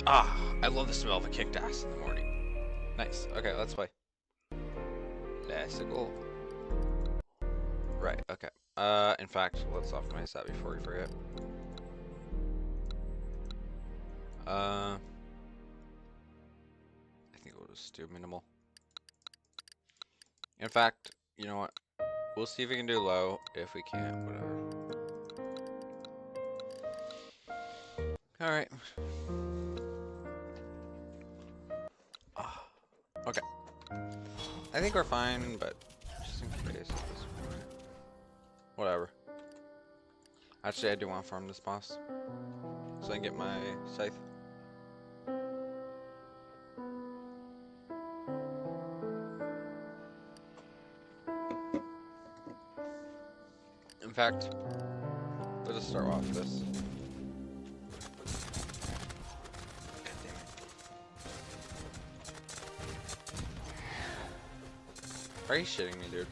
Ah, I love the smell of a kicked ass in the morning. Nice. Okay, let's play. Bicycle. Right, okay. In fact, let's optimize that before we forget. I think we'll just do minimal. In fact, you know what? We'll see if we can do low. If we can't, whatever. Alright. Okay. I think we're fine, but just in case at this point. Whatever. Actually, I do want to farm this boss, so I can get my scythe. In fact, let's just start off with this. God damn it. Are you shitting me, dude?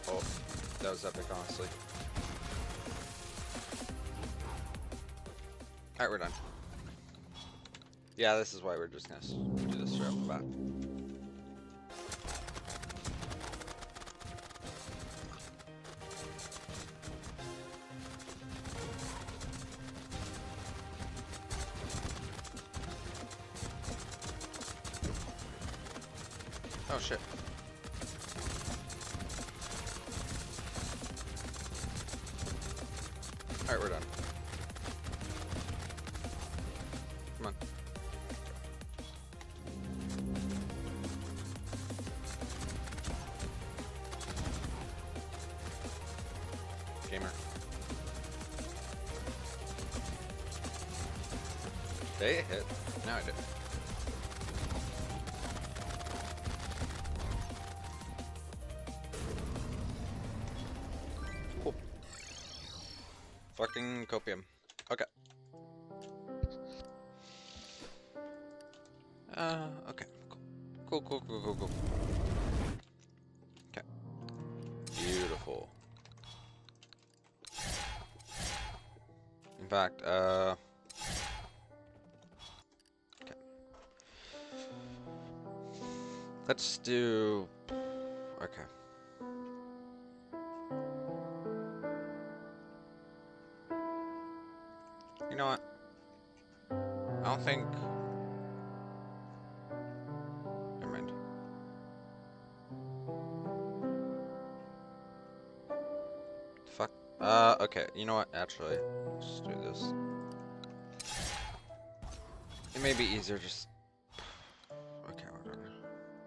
Oh, that was epic, honestly. Alright, we're done. Yeah, this is why we're just gonna do this straight off the bat. Oh shit. Alright, we're done. Come on. Gamer. Did it hit? No, I didn't. Cool. Fucking copium. Okay. Okay. Cool. Okay. Beautiful. In fact, okay. Let's do... Okay. You know what? I don't think... Never mind. Fuck. Okay. You know what? Actually, let's do this. It may be easier just... Okay, whatever.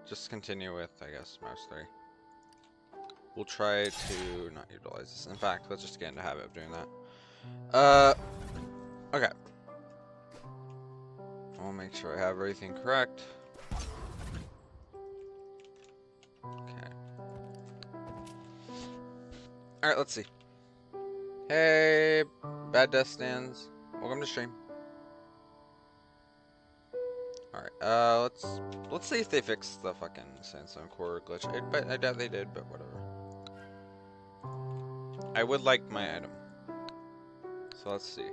Just continue with, I guess, mouse 3. We'll try to not utilize this. In fact, let's just get into the habit of doing that. Okay. I'll make sure I have everything correct. Okay. Alright, let's see. Hey, Bad Death Stands. Welcome to stream. Alright, let's see if they fixed the fucking sandstone core glitch. I doubt they did, but whatever. I would like my item. So let's see.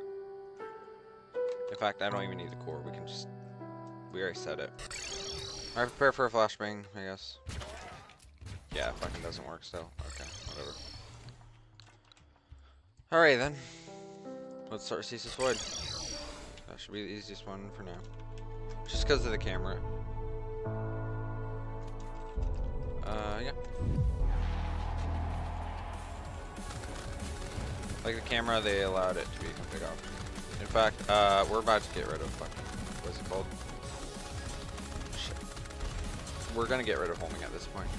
In fact, I don't even need the core. We already said it. Alright, prepare for a flashbang, I guess. Yeah, it fucking doesn't work still. Okay, whatever. Alright then. Let's start Ceaseless Void. That should be the easiest one for now. Just because of the camera. Yeah. Like the camera, they allowed it to be a complete option. In fact, we're about to get rid of fucking, what's it called? Shit. We're gonna get rid of homing at this point.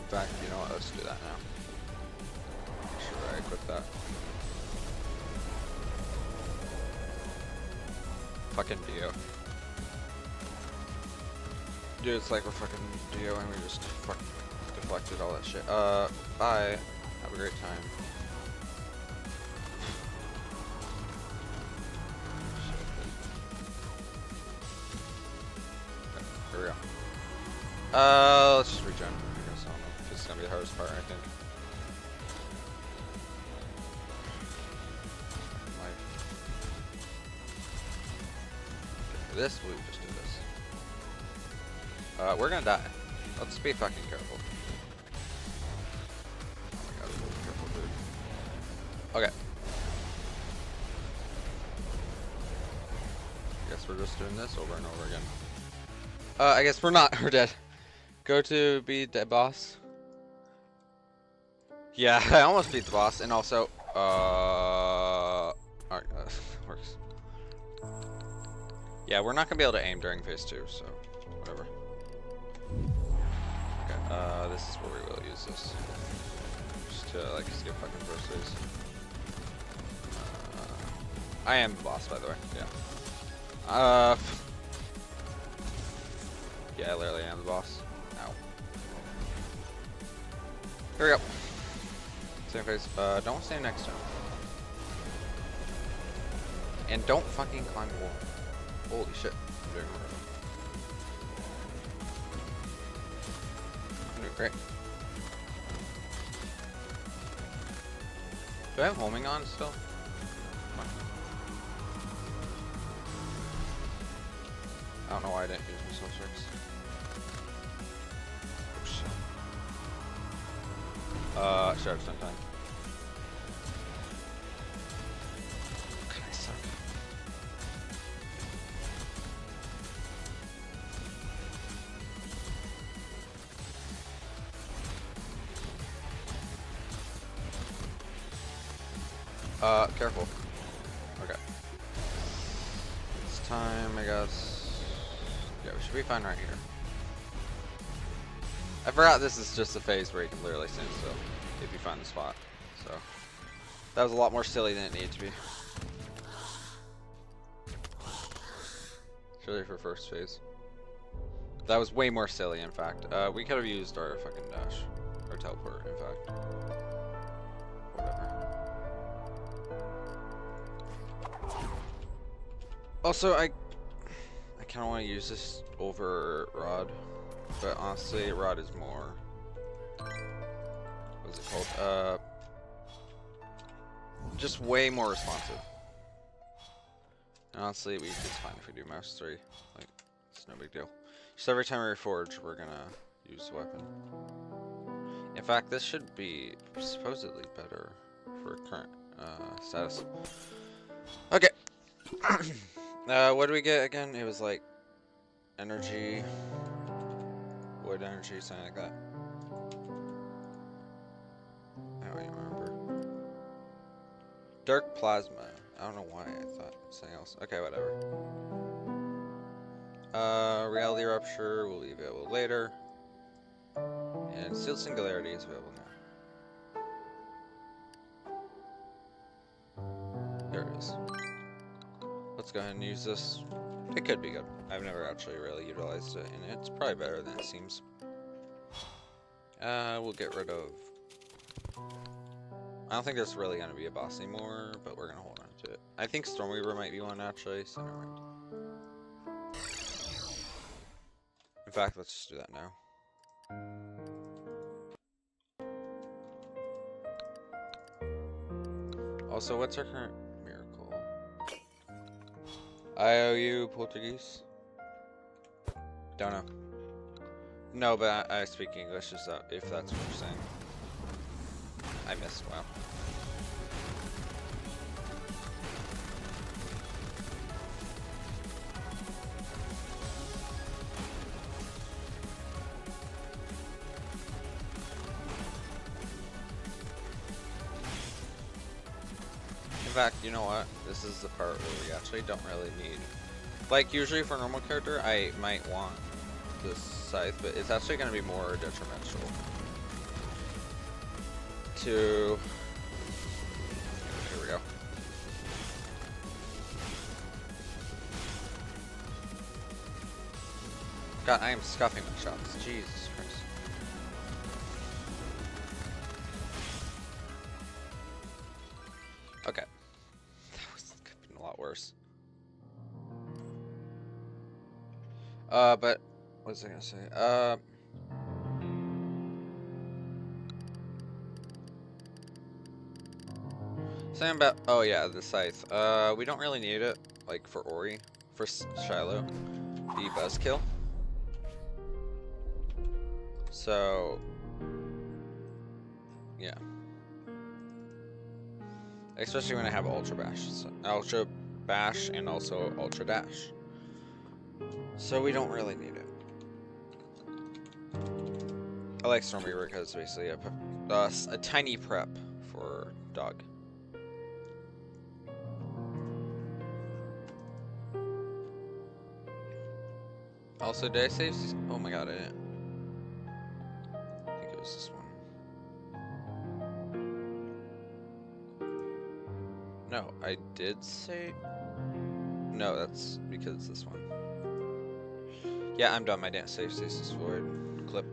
In fact, you know what, let's do that now. Make sure I equip that. Fucking Dio. Dude, it's like we're fucking Dio and we just fucking deflected all that shit. Bye. Have a great time. Okay, here we go. Let's just regen. I guess I don't know if this is gonna be the hardest part, I think. this, we just do this. We're gonna die. Let's be fucking careful. Oh my god, we're really careful, dude. Okay. Guess we're just doing this over and over again. I guess we're not. We're dead. Go to be dead boss. Yeah, I almost beat the boss, and also, alright, works. Yeah, we're not gonna be able to aim during phase 2, so whatever. Okay, this is where we will use this. Just to, like, skip fucking first phase. I am the boss, by the way, yeah. Yeah, I literally am the boss. Ow. Here we go. Same face. Don't stand next to him. And don't fucking climb the wall. Holy shit. I'm doing great. Do I have homing on still? I don't know why I didn't use my soul tricks. Oh shit. Sharp sometime. God, I suck. Careful. Okay. It's time, I guess. Yeah, we should be fine right here. I forgot this is just a phase where you can literally stand still if you find the spot. So that was a lot more silly than it needed to be. Surely for first phase. That was way more silly, in fact. We could have used our fucking dash. Or teleport, in fact. Whatever. Also, I kind of want to use this over Rod. But honestly, Rod is more... What's it called? Just way more responsive. And honestly, it's fine if we do mouse 3. Like, it's no big deal. Just every time we reforge, we're gonna use the weapon. In fact, this should be supposedly better for current status. Okay. What do we get again? It was like energy, wood energy, something like that. I don't even remember. Dark plasma. I don't know why I thought something else. Okay, whatever. Reality rupture will be available later. And sealed singularity is available now. There it is. Let's go ahead and use this. It could be good. I've never actually really utilized it, and it's probably better than it seems. We'll get rid of... I don't think there's really going to be a boss anymore, but we're going to hold on to it. I think Stormweaver might be one, actually, so never mind. In fact, let's just do that now. Also, what's our current miracle? IOU Portuguese? Don't know. No, but I speak English, if that's what you're saying. I missed, wow. In fact, you know what? This is the part where we actually don't really need... Like, usually for a normal character, I might want this scythe, but it's actually going to be more detrimental to... Here we go. God, I am scuffing my shots. Jesus Christ. Okay. That was a lot worse. But what was I gonna say? Something about, oh yeah, the scythe. We don't really need it, like, for Ori. for Shiloh be Buzzkill. So, yeah. Especially when I have Ultra Bash. So, Ultra Bash and also Ultra Dash. So we don't really need it. I like Stormweaver because it's basically a tiny prep for dog. Also, did I save? Oh my god, I didn't. I think it was this one. No, I did save. No, that's because it's this one. Yeah, I'm done. I didn't save Stasis Void clip.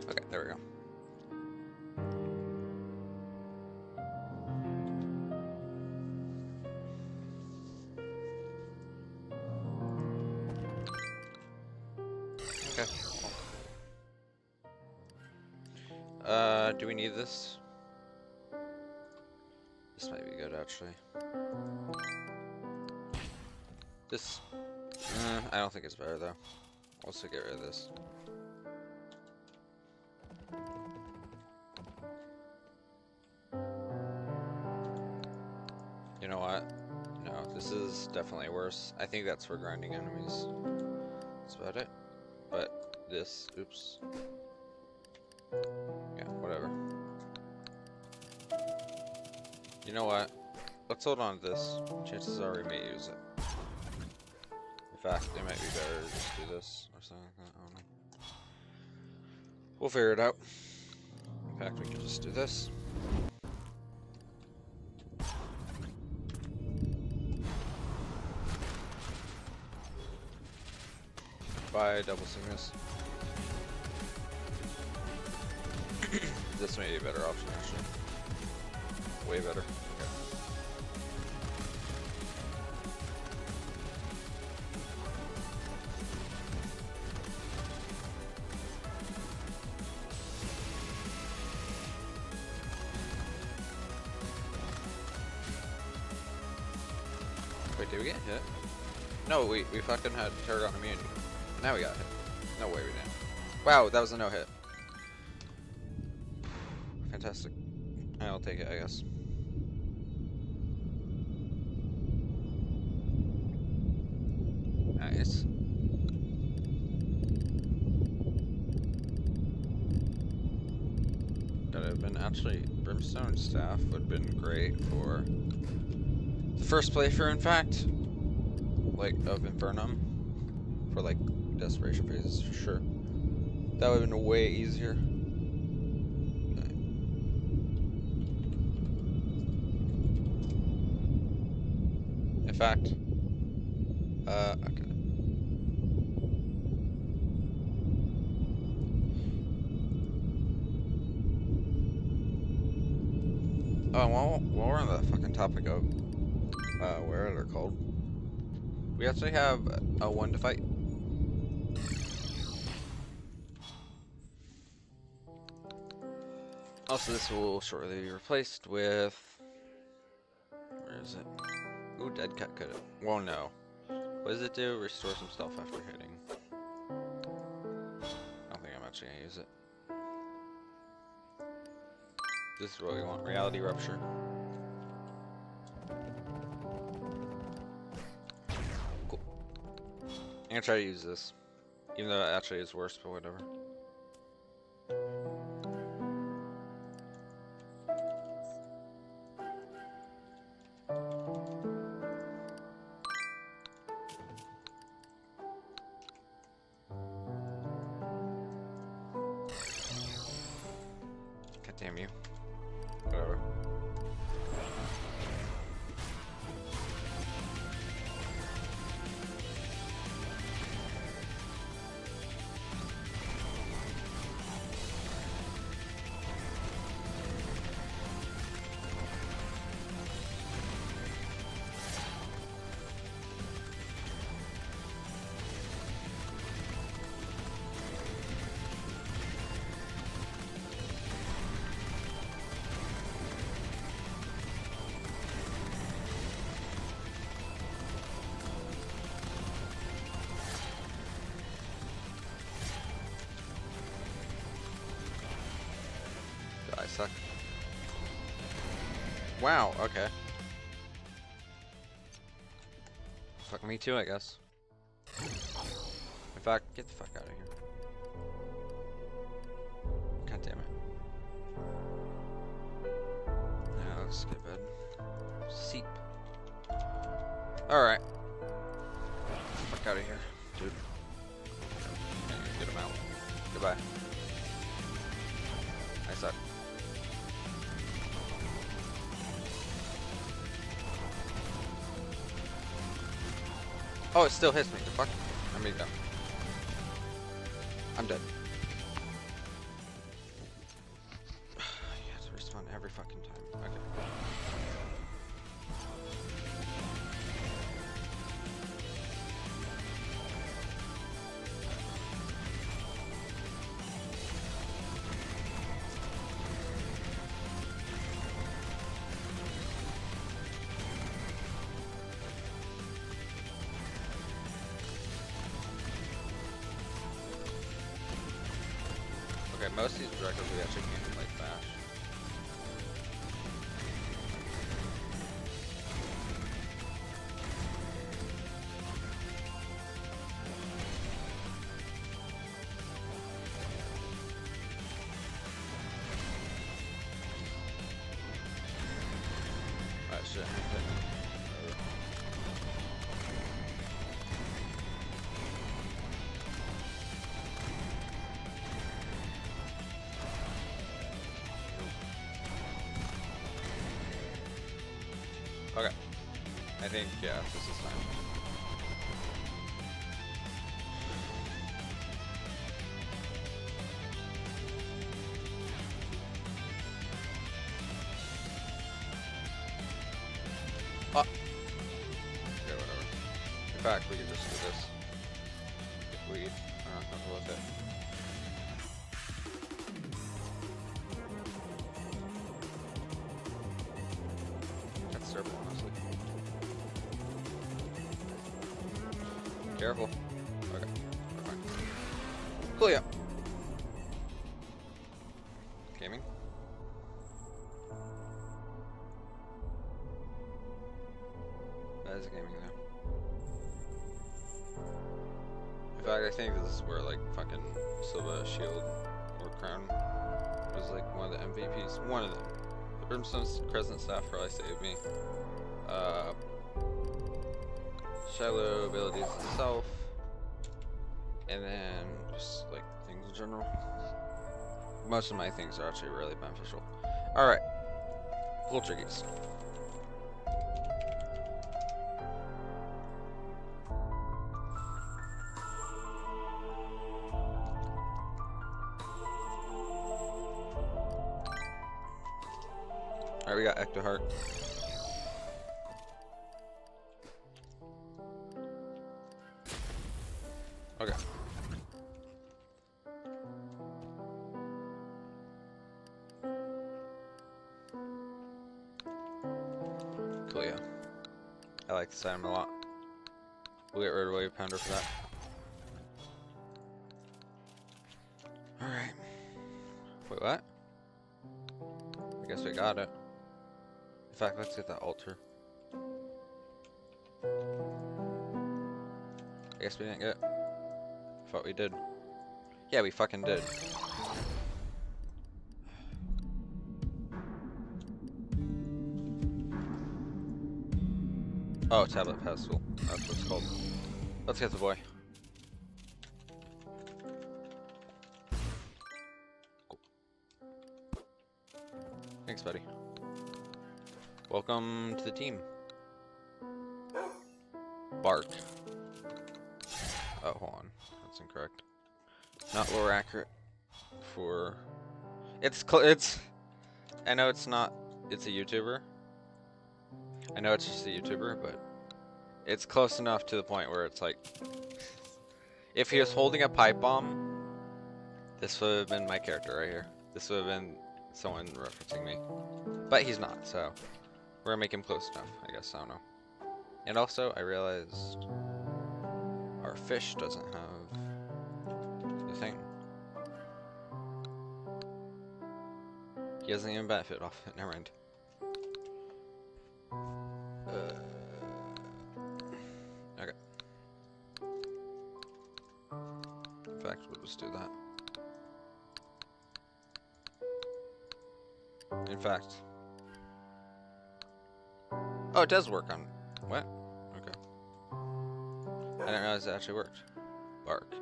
Okay, there we go. Okay. Do we need this? This might be good, actually. This, I don't think it's better though. I'll also get rid of this. You know what? No, this is definitely worse. I think that's for grinding enemies. That's about it. But this, oops. Yeah, whatever. You know what? Let's hold on to this. Chances are we may use it. In fact, it might be better to just do this or something like that. I don't know. We'll figure it out. In fact, we can just do this. Bye, double sickness. This may be a better option, actually. Way better. Okay. Wait, did we get hit? No, we fucking had Terraria immunity. Now we got hit. No way we didn't. Wow, that was a no-hit. Fantastic. I'll take it, I guess. Nice. Could have been actually Brimstone Staff would have been great for the first playthrough, in fact. Like, of Infernum. For, like, Desperation phases, for sure. That would have been way easier. Okay. In fact, okay. Oh, while we're on the fucking topic of, where they're called, we actually have a one to fight. Also, this will shortly be replaced with, where is it? Ooh, Dead Cut could have, well, no. What does it do? Restore some stealth after hitting. I don't think I'm actually gonna use it. This is what we want, Reality Rupture. Cool. I'm gonna try to use this. Even though it actually is worse, but whatever. God damn you. Whatever. Wow, okay. Fuck me too, I guess. In fact, get the fuck out of here. God damn it. Yeah, let's skip it. Seep. Alright. Fuck out of here, dude. Get him out. Goodbye. I suck. Oh, it still hits me. The fuck? I mean, go. I'm dead. You have to respawn every fucking time. Okay. Okay, most of these projectiles we actually can't like bash. That shit hit me. Okay. I think, yeah, this is fine. Oh! Okay, whatever. In fact, we could just do this. If we are not comfortable with it. That's terrible, honestly. Careful. Okay, we're fine. Cool, yeah. Gaming. That is gaming now. In fact, I think this is where like fucking Silva Shield or Crown was like one of the MVPs. One of them. The Brimstone's Crescent Staff probably saved me. Shiloh abilities itself. And then just like things in general. Most of my things are actually really beneficial. Alright. Pull triggies. Alright, we got Ectoheart. Okay. Cool, yeah. I like this item a lot. We'll get rid of Wave Pounder for that. Alright. Wait, what? I guess we got it. In fact, let's get that altar. I guess we didn't get it. Thought we did. Yeah, we fucking did. Oh, tablet pestle. That's what it's called. Let's get the boy. Cool. Thanks, buddy. Welcome to the team. Bark. Oh, hold on. That's incorrect. Not lore accurate for... It's... I know it's not... It's a YouTuber. I know it's just a YouTuber, but... It's close enough to the point where it's like... If he was holding a pipe bomb, this would have been my character right here. This would have been someone referencing me. But he's not, so... We're gonna make him close enough, I guess. I don't know. And also, I realized... Our fish doesn't have the thing. He doesn't even benefit off it. Never mind. fact, we'll just do that. In fact. Oh, it does work on... What? Okay. I didn't realize it actually worked. Bark.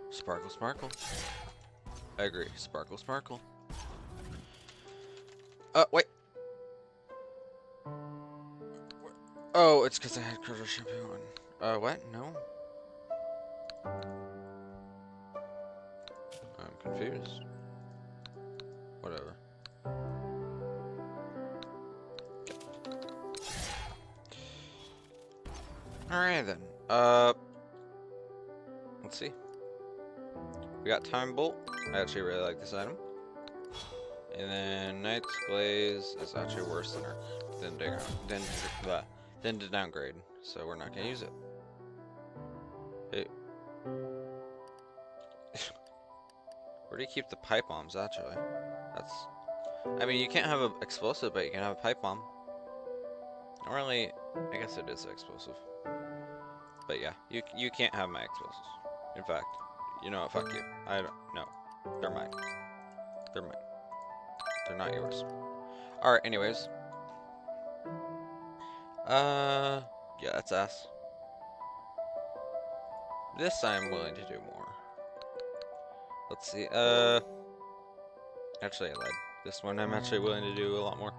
Sparkle, sparkle. I agree. Sparkle, sparkle. Wait. Oh, it's because I had Critter Shampoo on. What? No. I'm confused. Whatever. Alright then. Let's see. We got Time Bolt. I actually really like this item. And then Knight's Glaze is actually worse than to downgrade, so we're not gonna use it. Hey. Where do you keep the pipe bombs actually? That's... I mean, you can't have an explosive, but you can have a pipe bomb. Not really... I guess it is explosive. But yeah, you can't have my explosives. In fact, you know what, fuck you. I don't... No. They're mine. They're mine. They're not yours. Alright, anyways. Yeah, that's ass. This I'm willing to do more. Let's see, actually I lied. This one I'm actually willing to do a lot more.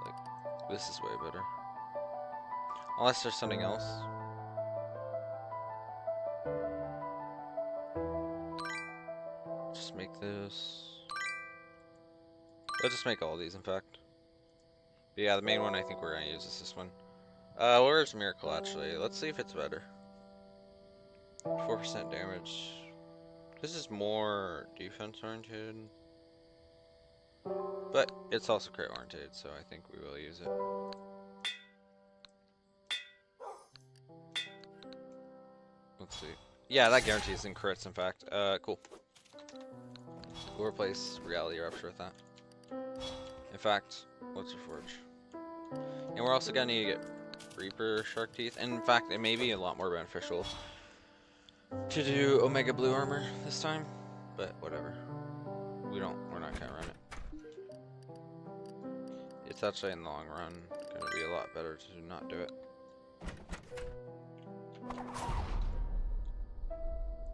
Like, this is way better. Unless there's something else. Just make this... Let's just make all these, in fact. But yeah, the main one I think we're gonna use is this one. Where's Miracle, actually? Let's see if it's better. 4% damage. This is more defense-oriented. But it's also crit-oriented, so I think we will use it. Let's see. Yeah, that guarantees in crits, in fact. Cool. We'll replace Reality Rupture with that. In fact, let's reforge. And we're also gonna need to get Reaper Shark Teeth. And in fact, it may be a lot more beneficial to do Omega Blue Armor this time, but whatever. We're not gonna run it. It's actually in the long run gonna be a lot better to not do it.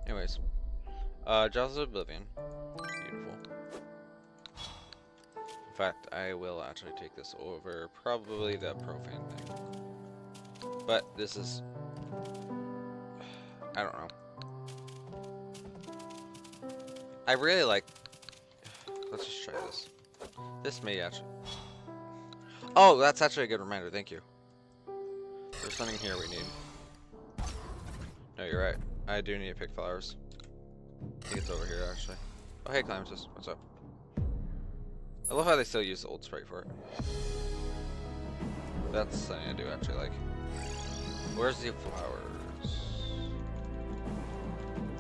Anyways, Jaws of Oblivion, beautiful. In fact, I will actually take this over probably the Profane thing, but this is, I don't know. I really like... Let's just try this. This may actually... Oh, that's actually a good reminder. Thank you. There's something here we need. No, you're right. I do need to pick flowers. I think it's over here, actually. Oh, hey, Clementus. What's up? I love how they still use the old sprite for it. That's something I do actually like. Where's the flowers?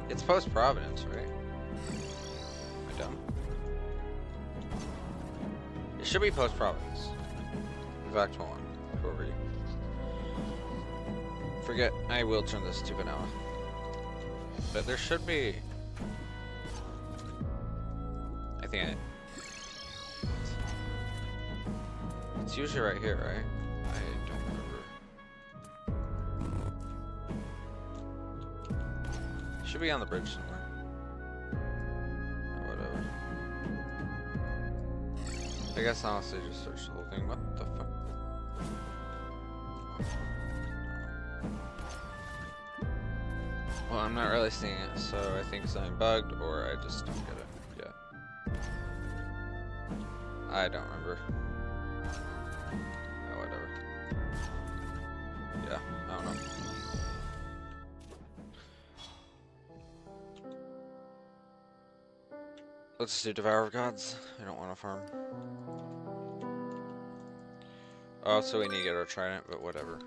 It's post-Providence, right? Am I dumb? It should be post-Providence. In fact, hold on. Whoever you... Forget, I will turn this to vanilla. But there should be... I think it's usually right here, right? I don't remember. It should be on the bridge somewhere. Or whatever. I guess honestly just search the whole thing. What the fuck? Well, I'm not really seeing it, so I think something bugged, or I just don't get it yet. I don't remember. Oh, whatever. Yeah, I don't know. Let's do Devour of Gods. I don't want to farm. Oh, so we need to get our Trident, but whatever.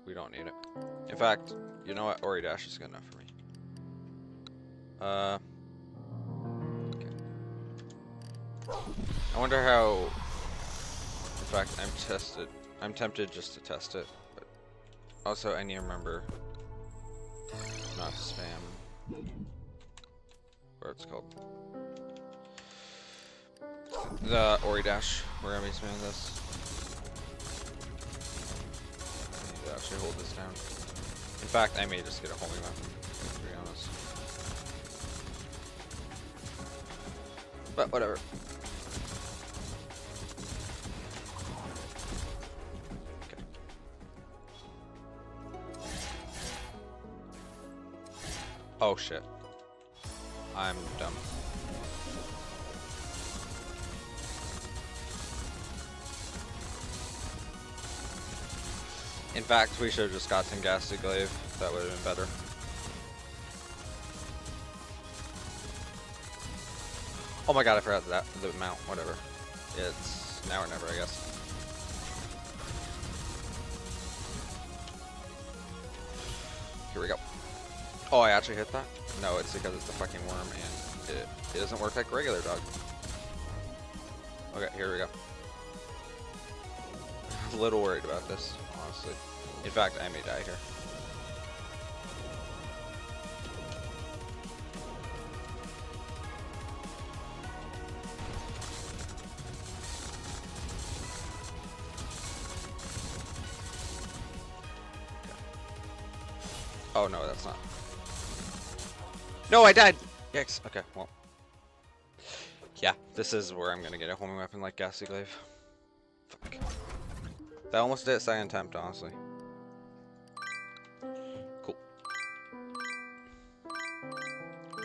We don't need it. In fact, you know what? Ori Dash is good enough for me. Okay. I wonder how... In fact, I'm tempted just to test it, but also I need to remember not to spam. What it's called. The Ori Dash. We're gonna be spamming this. I need to actually hold this down. In fact, I may just get a homing weapon, to be honest. But whatever. Okay. Oh shit. I'm dumb. In fact, we should have just got some Ghastly Glaive. That would have been better. Oh my god, I forgot that. The mount, whatever. It's now or never, I guess. Here we go. Oh, I actually hit that? No, it's because it's the fucking worm and it doesn't work like regular dog. Okay, here we go. I'm a little worried about this, honestly. In fact, I may die here. Oh no, that's not. No, I died! Yikes. Okay, well. Yeah, this is where I'm gonna get a homing weapon like Ghastly Glaive. Fuck. That almost did it second attempt, honestly. Cool.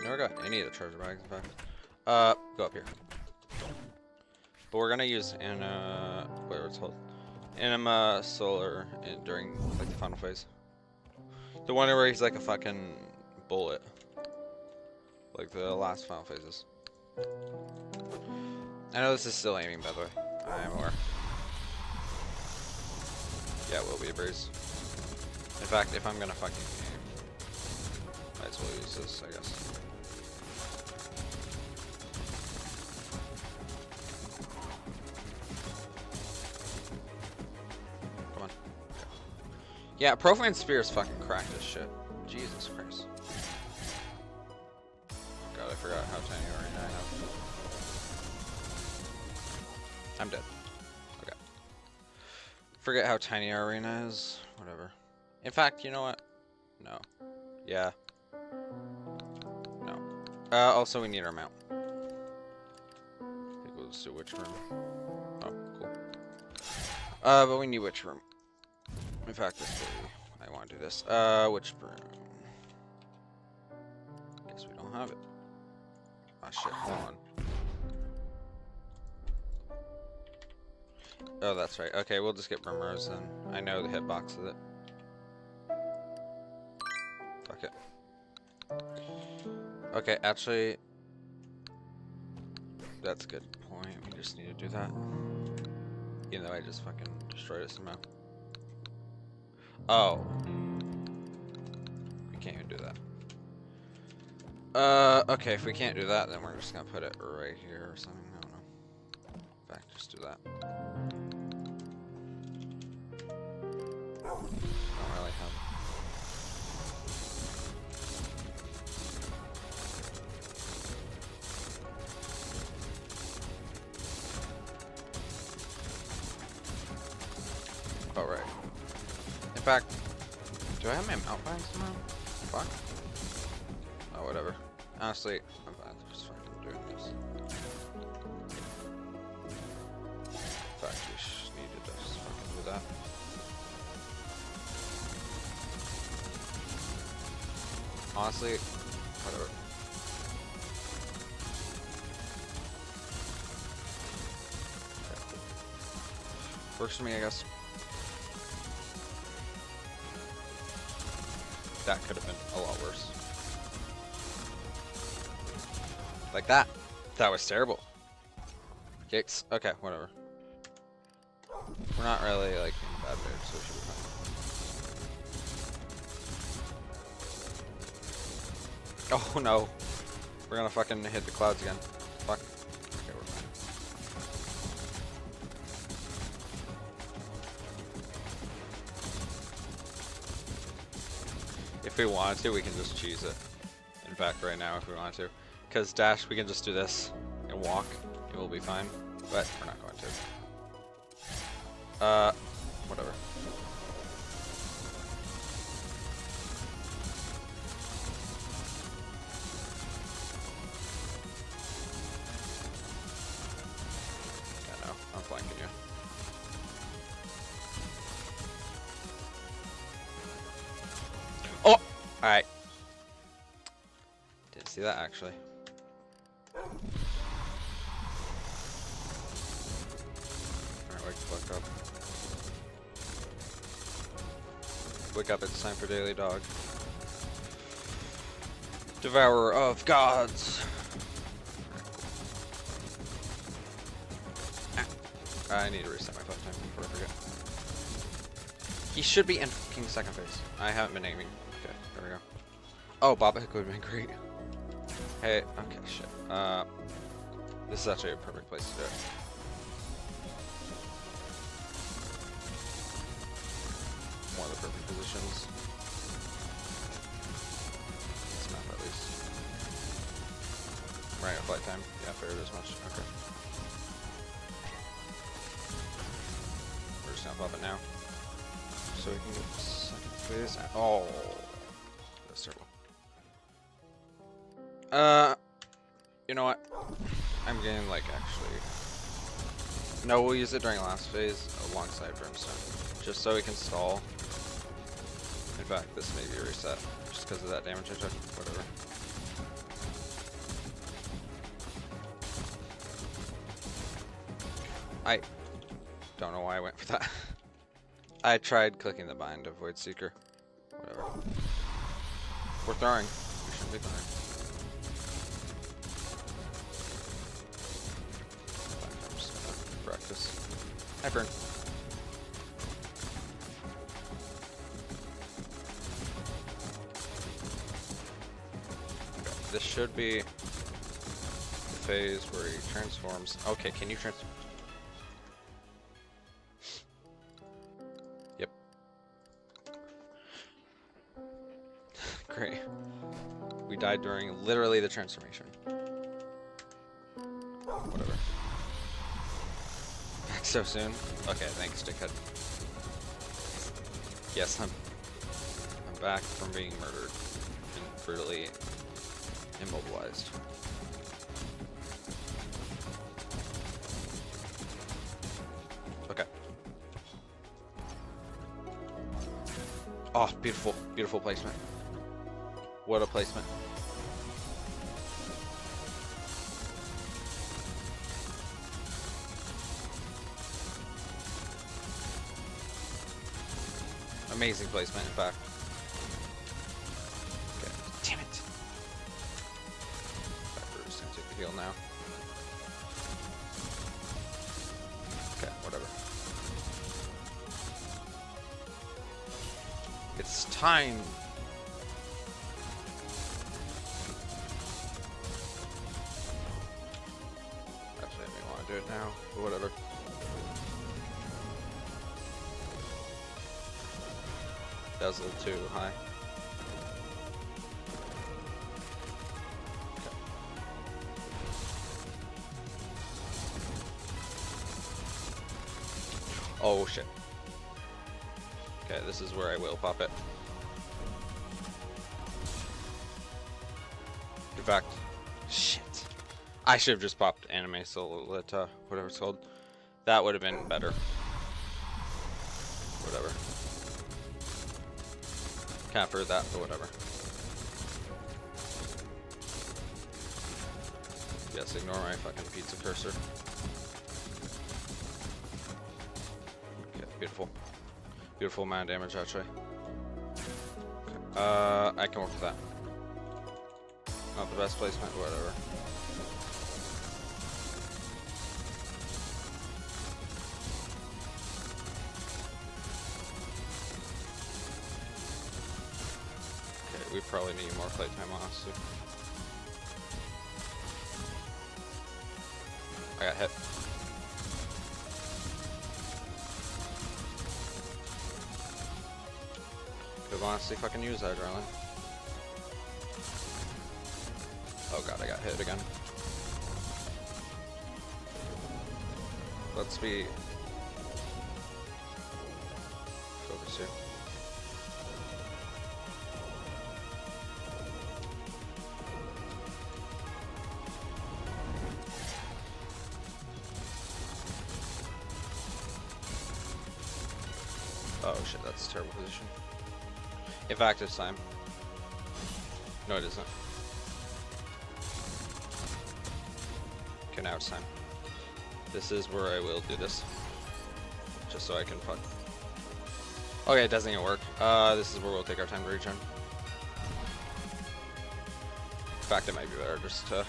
Never got any of the treasure bags, in fact. Go up here. But we're gonna use whatever it's called. Anima Solar during like the final phase. The one where he's like a fucking bullet. Like the last final phases. I know this is still aiming, by the way. I am aware. Yeah, it will be a breeze. In fact, if I'm gonna fucking aim, might as well use this, I guess. Come on. Yeah, Profane Spear is fucking cracked as shit. Jesus Christ. God, I forgot how tiny arena I have. I'm dead. Okay. Forget how tiny our arena is. Whatever. In fact, you know what? No. Yeah. No. Also, we need our mount. I think we'll just do Witch Room. Oh, cool. But we need Witch Room. In fact, this way, I want to do this. Witch Room. Guess we don't have it. Ah, shit. Hold on. Oh, that's right. Okay, we'll just get Brimrose then. I know the hitbox of it. Fuck it. Okay, actually, that's a good point. We just need to do that. Even though I just fucking destroyed it somehow. Oh. We can't even do that. Okay, if we can't do that, then we're just gonna put it right here or something. I don't know. In fact, just do that. Don't really have. Oh, right. In fact, do I have my mount bind somehow? Fuck. Oh, whatever. Honestly, I'm fine just fucking doing this. In fact, we just needed to just fucking do that. Honestly, whatever. Okay. Works for me, I guess. That could have been a lot worse. Like that. That was terrible. Yikes. Okay, whatever. We're not really like in bad mood, so we should be fine. Oh no. We're gonna fucking hit the clouds again. Fuck. Okay, we're fine. If we wanted to, we can just cheese it. In fact, right now, if we wanted to. Because dash, we can just do this and walk. It will be fine. But we're not going to. Whatever. Yeah, no, I'm flanking you. Oh! Alright. Didn't see that actually. Alright, wake the fuck up. Wake up, it's time for Daily Dog. Devourer of gods! I need to reset my fight time before I forget. He should be in fucking second phase. I haven't been aiming. Okay, there we go. Oh, Bob Hick would have been great. Hey, okay, shit. This is actually a perfect place to do it. One of the perfect positions. This map at least. Right at flight time. Yeah, figured as much. Okay. We're just gonna pop it now. So we can get second phase. Oh, that's terrible. You know what? I'm getting like actually. No, we'll use it during last phase alongside Brimstone, just so we can stall. In fact, this may be a reset, just because of that damage I took. Whatever. I don't know why I went for that. I tried clicking the bind of Void Seeker. Whatever. We're throwing. We shouldn't be throwing. I'm just gonna practice. Hi, Burn. Okay, this should be the phase where he transforms. Okay, can you transform? Great. We died during literally the transformation. Whatever. Back so soon? Okay, thanks, dickhead. Yes, I'm back from being murdered and brutally immobilized. Okay. Oh, beautiful, beautiful placement. What a placement. Amazing placement, in fact. Okay. Damn it. We're just gonna take the heal now. Okay, whatever. It's time. Do it now, but whatever. That was a little too high. Okay. Oh shit. Okay, this is where I will pop it. In fact, shit. I should have just popped Anime Solita, whatever it's called. That would have been better. Whatever. Can't prove that, but whatever. Yes, ignore my fucking pizza cursor. Okay, beautiful. Beautiful amount of damage, actually. Okay. I can work with that. Not the best placement, but whatever. We probably need more playtime, honestly. I got hit. Could honestly fucking use that adrenaline. Oh god, I got hit. hit again. Let's be focused here. Oh shit, that's a terrible position. In fact, it's time. No, it isn't. Okay, now it's time. This is where I will do this. Just so I can fuck. Okay, it doesn't even work. This is where we'll take our time to regen. In fact, it might be better just to...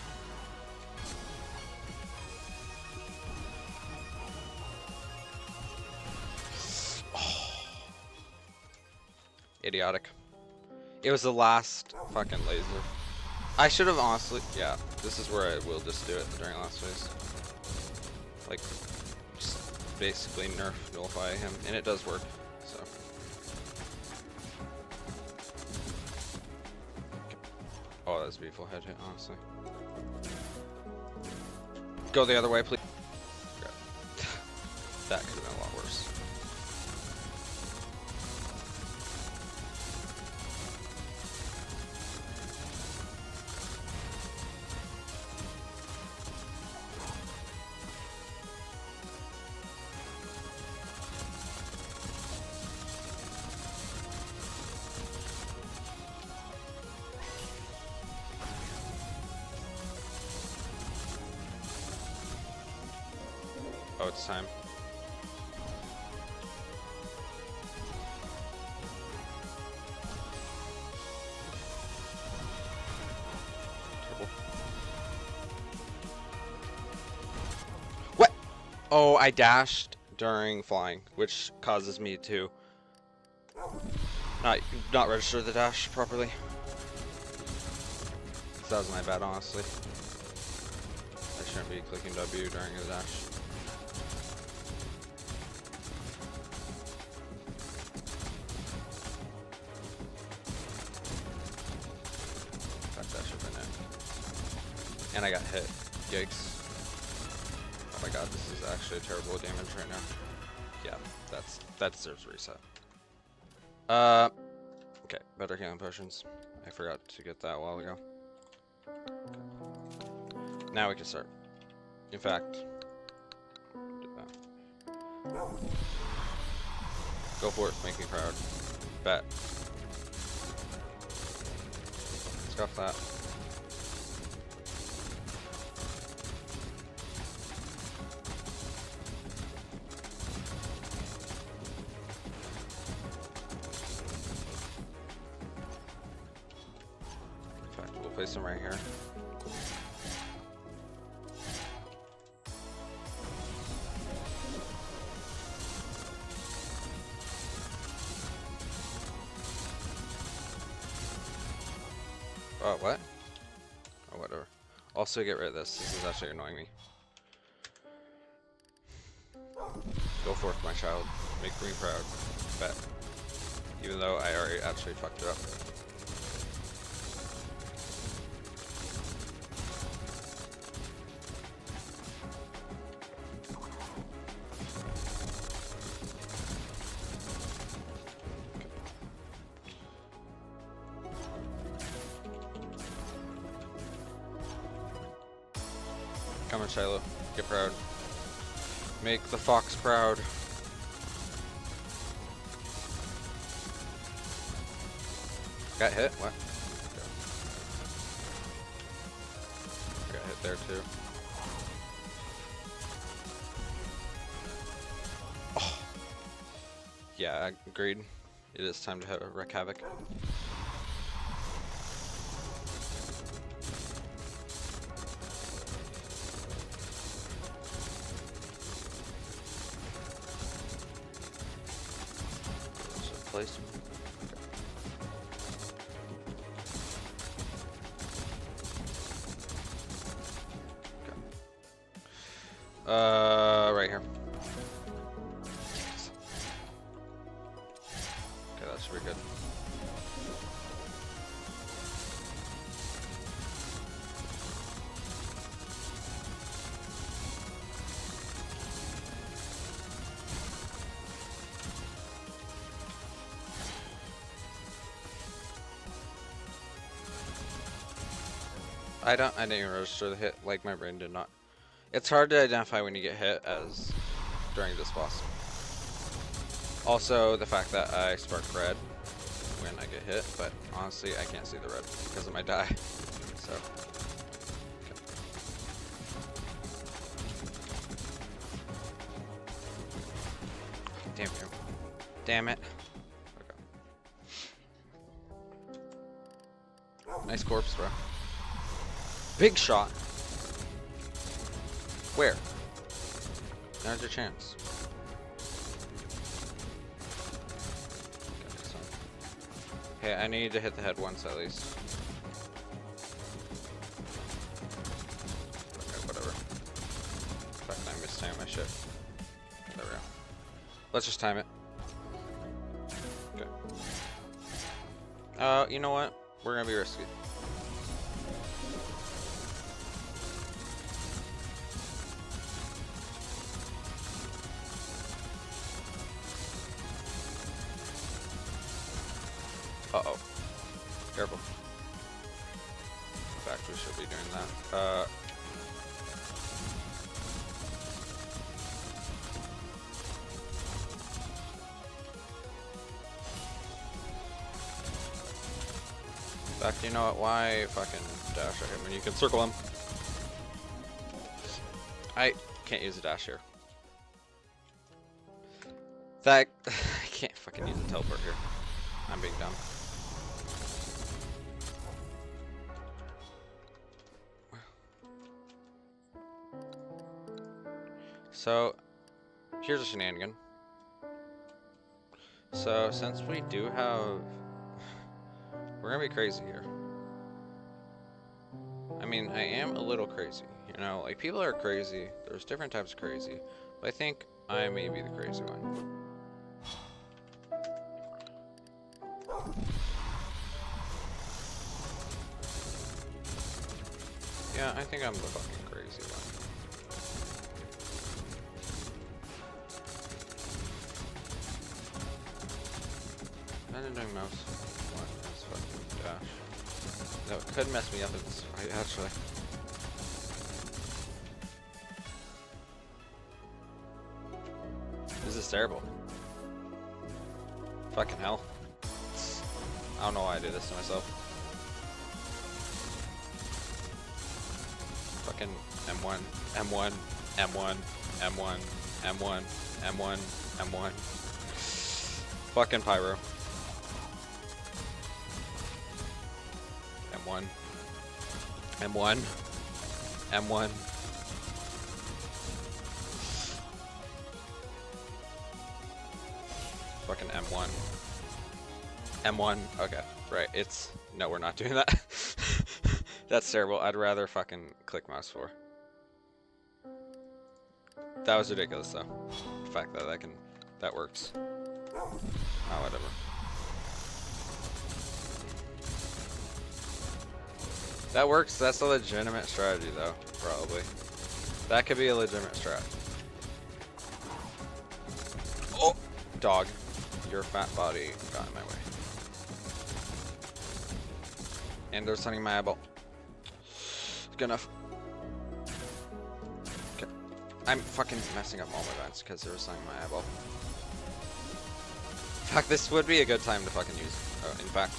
Idiotic. It was the last fucking laser. I should have honestly, yeah, this is where I will just do it during last phase. Like, just basically nerf nullify him, and it does work, so. Oh, that's a beautiful head hit, honestly. Go the other way, please. Okay. That could have been a lot worse. Oh, it's time. Terrible. What? Oh, I dashed during flying, which causes me to not register the dash properly. So that was my bad, honestly. I shouldn't be clicking W during the dash. And I got hit. Yikes. Oh my god, this is actually terrible damage right now. Yeah, that deserves a reset. Okay, better healing potions. I forgot to get that a while ago. Now we can start. In fact, do that. Go for it, make me proud. Bet. Scuff that. Place him right here. Oh, what? Oh, whatever. Also get rid of this. This is actually annoying me. Go forth, my child. Make me proud. Bet. Even though I already actually fucked it up. Come on, Shiloh. Get proud. Make the fox proud. Got hit? What? Okay. Got hit there too. Oh. Yeah, agreed. It is time to wreak havoc. Place. Okay. Right here. Okay, that should be good. I didn't even register the hit, like my brain did not. It's hard to identify when you get hit as during this boss. Also, the fact that I spark red when I get hit, but honestly, I can't see the red because of my die. So, okay. Damn you. Damn it. Okay. Nice corpse, bro. Big shot. Where? Now's your chance. Okay, so. Hey, I need to hit the head once at least. Okay, whatever. In fact, I mistimed my shit. There we go. Let's just time it. Okay. You know what? We're gonna be risky. Uh-oh. Careful. In fact, we should be doing that. In fact, you know what? Why fucking dash at him when you can circle him? I can't use a dash here. That I can't fucking use a teleport here. I'm being dumb. So, here's a shenanigan. So, since we do have... We're gonna be crazy here. I mean, I am a little crazy. You know, like, people are crazy. There's different types of crazy. But I think I may be the crazy one. Yeah, I think I'm the fucking crazy one. I didn't doing mouse. What? That's fucking dash. No, it could mess me up in this fight, actually. This is terrible. Fucking hell. I don't know why I do this to myself. Fucking M1, M1, M1, M1, M1, M1, M1. Fucking pyro. M1. M1. M1. Fucking M1. M1. Okay, right. It's... No, we're not doing that. That's terrible. I'd rather fucking click mouse 4. That was ridiculous, though. The fact that I can... That works. Oh, whatever. That works. That's a legitimate strategy, though. Probably. That could be a legitimate strat. Oh! Dog. Your fat body got in my way. And they're sending my eyeball. Good enough. Okay. I'm fucking messing up all my events because they were sending my eyeball. Fuck, this would be a good time to fucking use. Oh, in fact.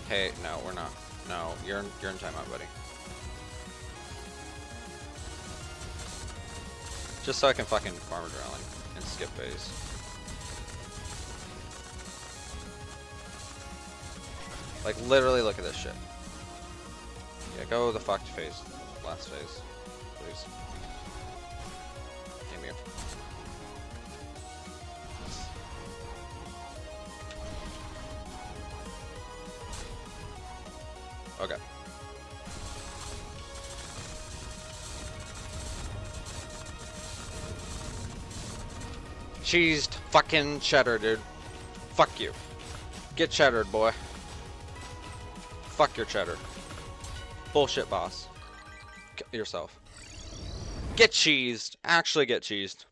Hey, no, we're not. No, you're in timeout, buddy. Just so I can fucking farm adrenaline and skip phase. Like, literally look at this shit. Yeah, go the fucked phase. Last phase. Please. Damn you. Okay. Cheesed fucking cheddar, dude. Fuck you. Get cheddared, boy. Fuck your cheddar. Bullshit, boss. Kill yourself. Get cheesed. Actually get cheesed.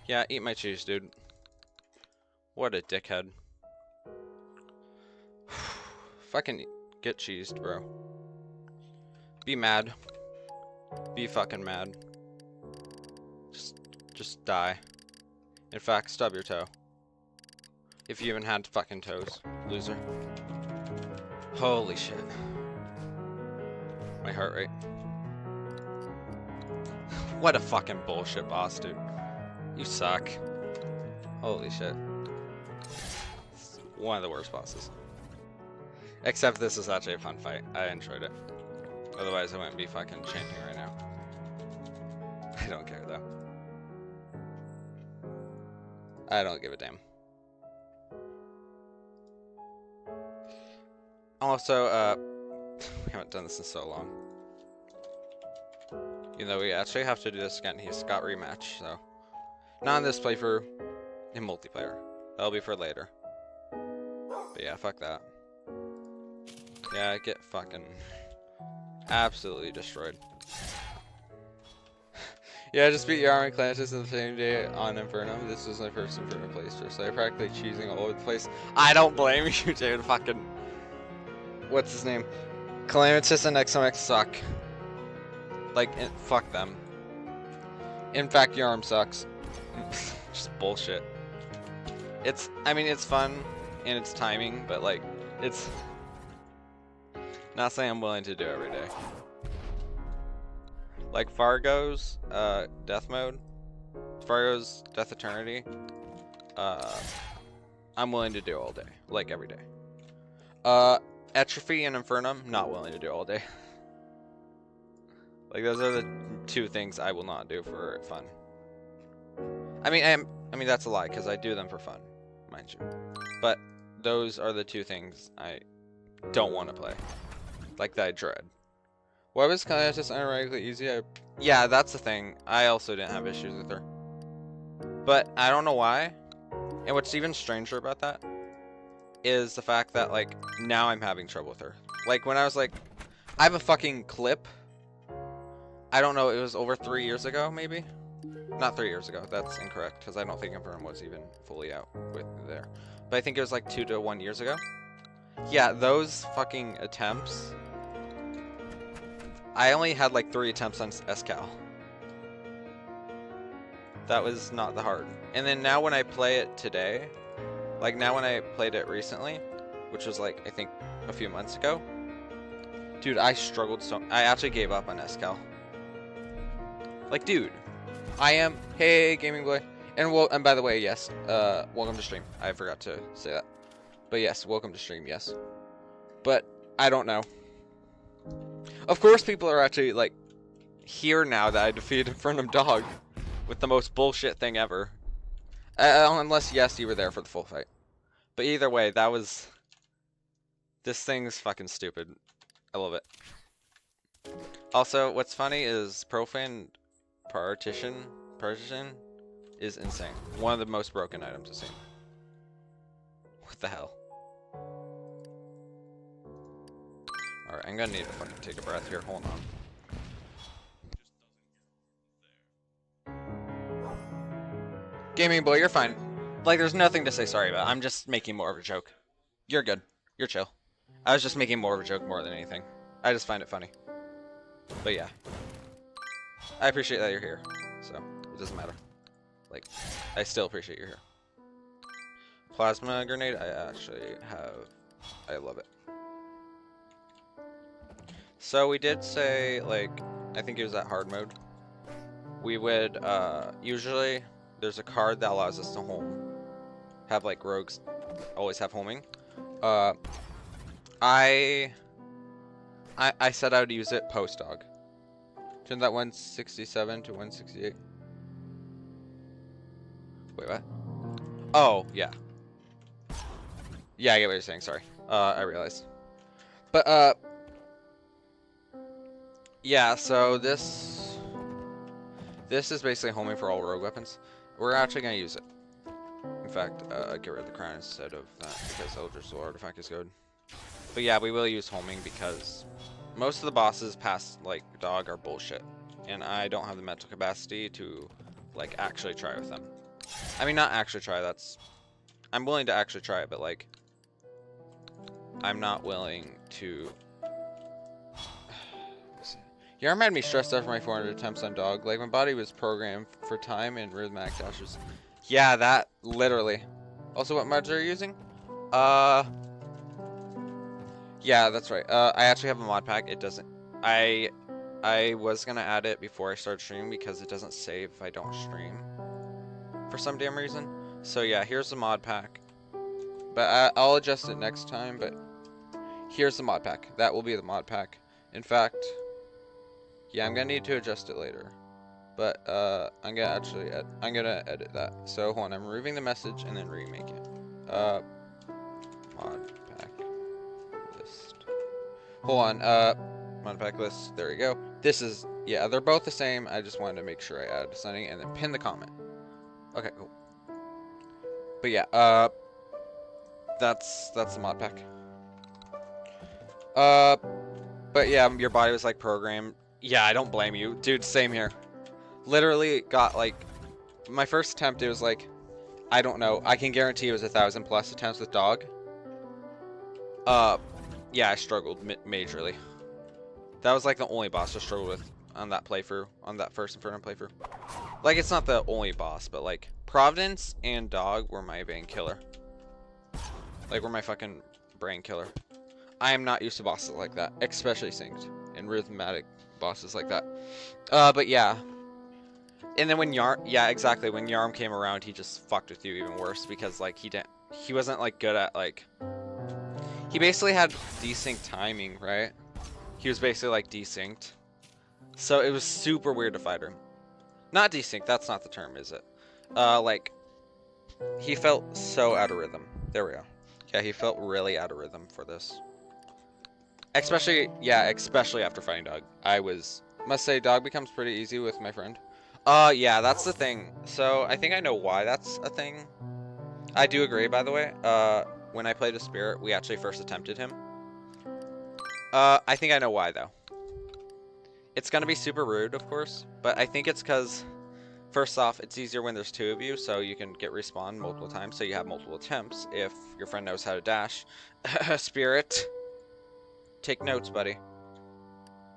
Yeah, eat my cheese, dude. What a dickhead. Fucking get cheesed, bro. Be mad. Be fucking mad. Just die. In fact, stub your toe. If you even had fucking toes, loser. Holy shit. My heart rate. What a fucking bullshit boss, dude. You suck. Holy shit. It's one of the worst bosses. Except this is actually a fun fight. I enjoyed it. Otherwise I wouldn't be fucking chanting right now. I don't care though. I don't give a damn. Also, we haven't done this in so long. You know, we actually have to do this again. He's got rematch, so. Not in this playthrough, in multiplayer. That'll be for later. But yeah, fuck that. Yeah, get fucking absolutely destroyed. Yeah, I just beat Yarm and Clantis in the same day on Inferno. This was my first Inferno playthrough, so I'm practically cheesing all over the place. I don't blame you, dude. Fucking. What's his name? Calamitous and XMX suck. Like, fuck them. In fact, Yarm sucks. Just bullshit. I mean, it's fun and it's timing, but like, it's not something I'm willing to do every day. Like Fargo's Death Mode, Fargo's Death Eternity, I'm willing to do all day, like every day. Atrophy and Infernum, not willing to do all day. Like those are the two things I will not do for fun. I mean that's a lie because I do them for fun, mind you. But those are the two things I don't want to play, like that I dread. Why was Kaya just unironically easy? Yeah, that's the thing. I also didn't have issues with her, but I don't know why. And what's even stranger about that is the fact that like now I'm having trouble with her. Like when I was like, I have a fucking clip. I don't know. It was over 3 years ago, maybe. Not 3 years ago. That's incorrect because I don't think Infernum was even fully out with there. But I think it was like 2 to 1 years ago. Yeah, those fucking attempts. I only had like 3 attempts on SCAL. That was not the hard. And then now when I play it today, like now when I played it recently, which was like I think a few months ago, dude, I struggled so. I actually gave up on SCAL. Like, dude, I am. Hey, gaming boy, and by the way, yes, welcome to stream. I forgot to say that, but yes, welcome to stream. Yes, but I don't know. Of course, people are actually like here now that I defeated Infernum Dog with the most bullshit thing ever. Unless yes, you were there for the full fight. But either way, that was. This thing's fucking stupid. I love it. Also, what's funny is Profane Partition is insane. One of the most broken items I've seen. What the hell? Alright, I'm gonna need to fucking take a breath here. Hold on. Gaming boy, you're fine. Like, there's nothing to say sorry about. I'm just making more of a joke. You're good. You're chill. I was just making more of a joke more than anything. I just find it funny. But yeah. I appreciate that you're here. So, it doesn't matter. Like, I still appreciate you're here. Plasma grenade, I actually have. I love it. So we did say, like, I think it was at hard mode. We would, usually, there's a card that allows us to home. Have, like, rogues always have homing. I said I would use it post-dog. Turn that 167 to 168. Wait, what? Oh, yeah. Yeah, I get what you're saying, sorry. I realized. But, yeah, so this is basically homing for all rogue weapons. We're actually going to use it. In fact, get rid of the crown instead of that, because Eldritch Soul Artifact is good. But yeah, we will use homing because most of the bosses past, like, dog are bullshit. And I don't have the mental capacity to, like, actually try with them. I mean, not actually try, that's... I'm willing to actually try it, but, like... I'm not willing to... Yarm had me stressed out for my 400 attempts on dog. Like, my body was programmed for time and rhythmic dashes. Yeah, that, literally. Also, what mods are you using? Yeah, that's right. I actually have a mod pack. It doesn't... I was gonna add it before I start streaming because it doesn't save if I don't stream. For some damn reason. So yeah, here's the mod pack. But I'll adjust it next time, but... Here's the mod pack. That will be the mod pack. In fact... Yeah, I'm gonna need to adjust it later. But, I'm gonna edit that. So, hold on, I'm removing the message and then remake it. Mod pack list. Hold on, mod pack list, there we go. This is, yeah, they're both the same. I just wanted to make sure I added something and then pin the comment. Okay, cool. But yeah, that's the mod pack. But yeah, your body was like programmed. Yeah, I don't blame you. Dude, same here. Literally got like, my first attempt, it was like, I don't know. I can guarantee it was 1,000+ attempts with dog. Yeah, I struggled majorly. That was like the only boss I struggled with on that playthrough, on that first Inferno playthrough. Like, it's not the only boss, but like, Providence and dog were my main killer. Like, were my fucking brain killer. I am not used to bosses like that, especially synced and rhythmatic bosses like that. But yeah. And then when Yarm, yeah, exactly, when Yarm came around, he just fucked with you even worse because like he wasn't like good at like, he basically had desynced timing, right? He was basically like desynced. So it was super weird to fight him. Not desynced, that's not the term, is it? Like, he felt so out of rhythm. There we go. Yeah, he felt really out of rhythm for this. Especially, yeah, especially after fighting dog. Must say, dog becomes pretty easy with my friend. Yeah, that's the thing. So, I think I know why that's a thing. I do agree, by the way. When I played a spirit, we actually first attempted him. I think I know why, though. It's gonna be super rude, of course, but I think it's because, first off, it's easier when there's two of you, so you can get respawned multiple times, so you have multiple attempts if your friend knows how to dash. Spirit. Take notes, buddy.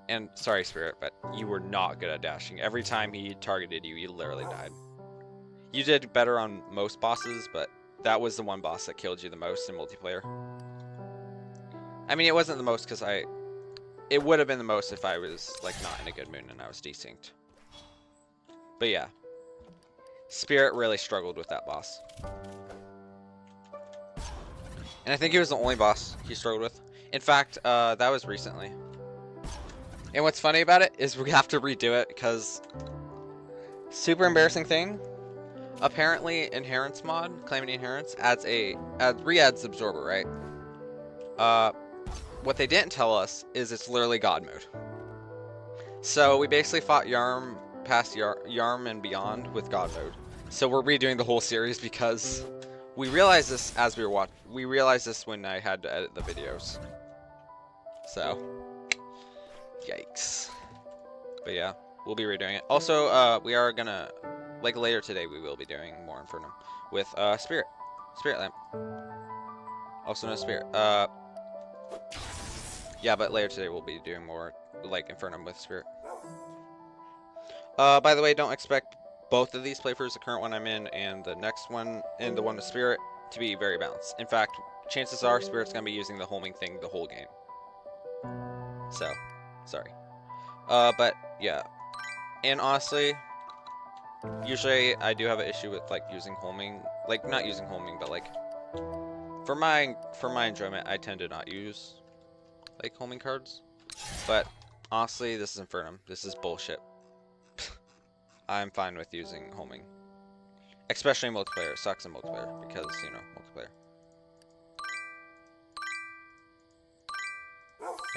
And, sorry, Spirit, but you were not good at dashing. Every time he targeted you, you literally died. You did better on most bosses, but that was the one boss that killed you the most in multiplayer. I mean, it wasn't the most because it would have been the most if I was, like, not in a good mood and I was desynced. But yeah. Spirit really struggled with that boss. And I think he was the only boss he struggled with. In fact, that was recently. And what's funny about it is we have to redo it because super embarrassing thing. Apparently, Inherence mod, Calamity Inherence, re-adds Absorber, right? What they didn't tell us is it's literally God mode. So we basically fought Yarm past Yarm and beyond with God mode. So we're redoing the whole series because we realized this as we were watching. We realized this when I had to edit the videos. So, yikes. But yeah, we'll be redoing it. Also, we are gonna, like later today, we will be doing more Infernum with Spirit Lamp. Also known as Spirit. Yeah, but later today we'll be doing more like Infernum with Spirit. By the way, don't expect both of these playthroughs, the current one I'm in and the next one, and the one with Spirit, to be very balanced. In fact, chances are Spirit's gonna be using the homing thing the whole game. So, sorry. But yeah. And honestly, usually I do have an issue with like using homing, like not using homing, but like for my enjoyment, I tend to not use like homing cards. But honestly, this is Infernum. This is bullshit. I'm fine with using homing, especially in multiplayer. It sucks in multiplayer because, you know, multiplayer.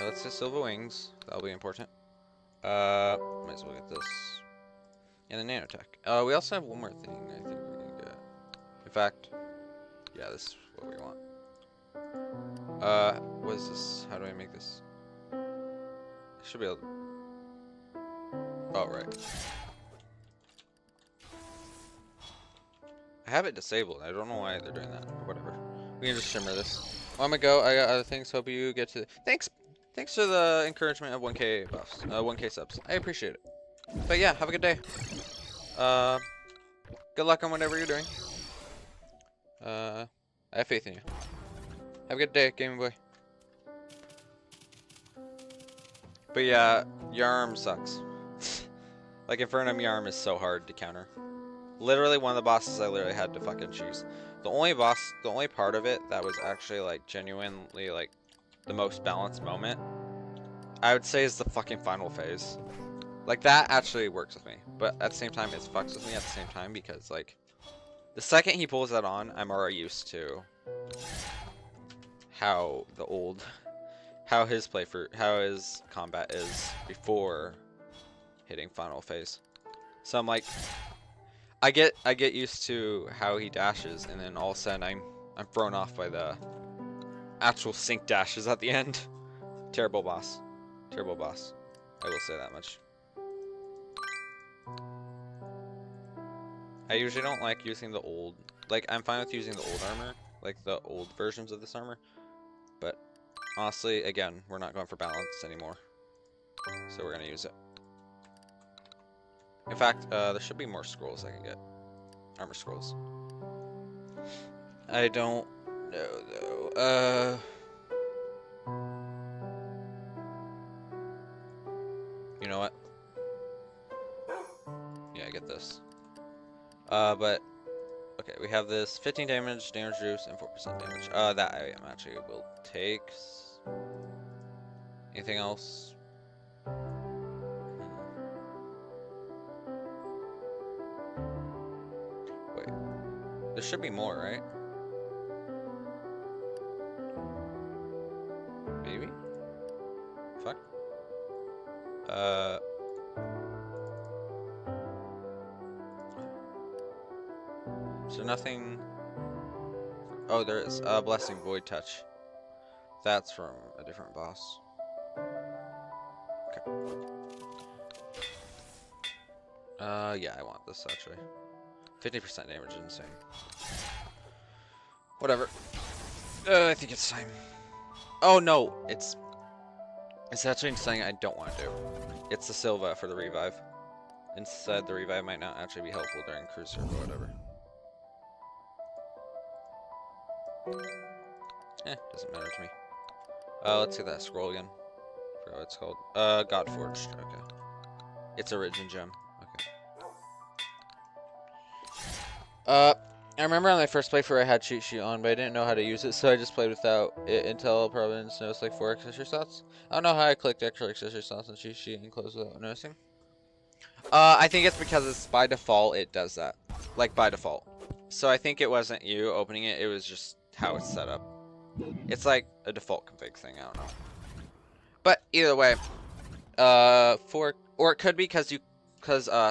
Let's get Silver Wings. That'll be important. Might as well get this. And the nanotech. We also have one more thing I think we can get. In fact, yeah, this is what we want. What is this? How do I make this? I should be able to... Oh, right. I have it disabled. I don't know why they're doing that, or whatever. We can just shimmer this. Well, I'm gonna go. I got other things. Hope you get to... Thanks, Thanks for the encouragement of 1K buffs, 1K subs. I appreciate it. But yeah, have a good day. Good luck on whatever you're doing. I have faith in you. Have a good day, Game Boy. But yeah, Yarm sucks. Like Infernum Yarm is so hard to counter. Literally one of the bosses I literally had to fucking choose. The only part of it that was actually like genuinely like the most balanced moment, I would say, is the fucking final phase. Like that actually works with me, but at the same time it fucks with me at the same time because like the second he pulls that on, I'm already used to how his combat is before hitting final phase. So I'm like, I get used to how he dashes, and then all of a sudden I'm thrown off by the actual sync dashes at the end. Terrible boss. Terrible boss. I will say that much. I usually don't like using the old, like I'm fine with using the old armor, like the old versions of this armor, but honestly, again, we're not going for balance anymore, so we're gonna use it. In fact, there should be more scrolls I can get. Armor scrolls. I don't know though. You know what? Yeah, I get this. But okay, we have this 15 damage reduce, and 4% damage. That I am actually will take. Anything else? Wait, there should be more, right? Maybe? Fuck. So nothing. Oh, there is Blessing Void Touch. That's from a different boss. Okay. Yeah, I want this actually. 50% damage is insane. Whatever. I think it's time. Oh no, it's actually something I don't want to do. It's the Silva for the revive. Instead, the revive might not actually be helpful during Cruiser or whatever. Doesn't matter to me. Let's get that scroll again. I forgot what it's called. Godforged. Okay. It's a Origin gem. Okay. I remember on my first playthrough I had cheat sheet on, but I didn't know how to use it, so I just played without it until Providence noticed like 4 accessory slots. I don't know how I clicked extra accessory slots on cheat sheet and closed without noticing. I think it's because it's by default it does that. Like by default. So I think it wasn't you opening it, it was just how it's set up. It's like a default config thing, I don't know. But either way, or it could be because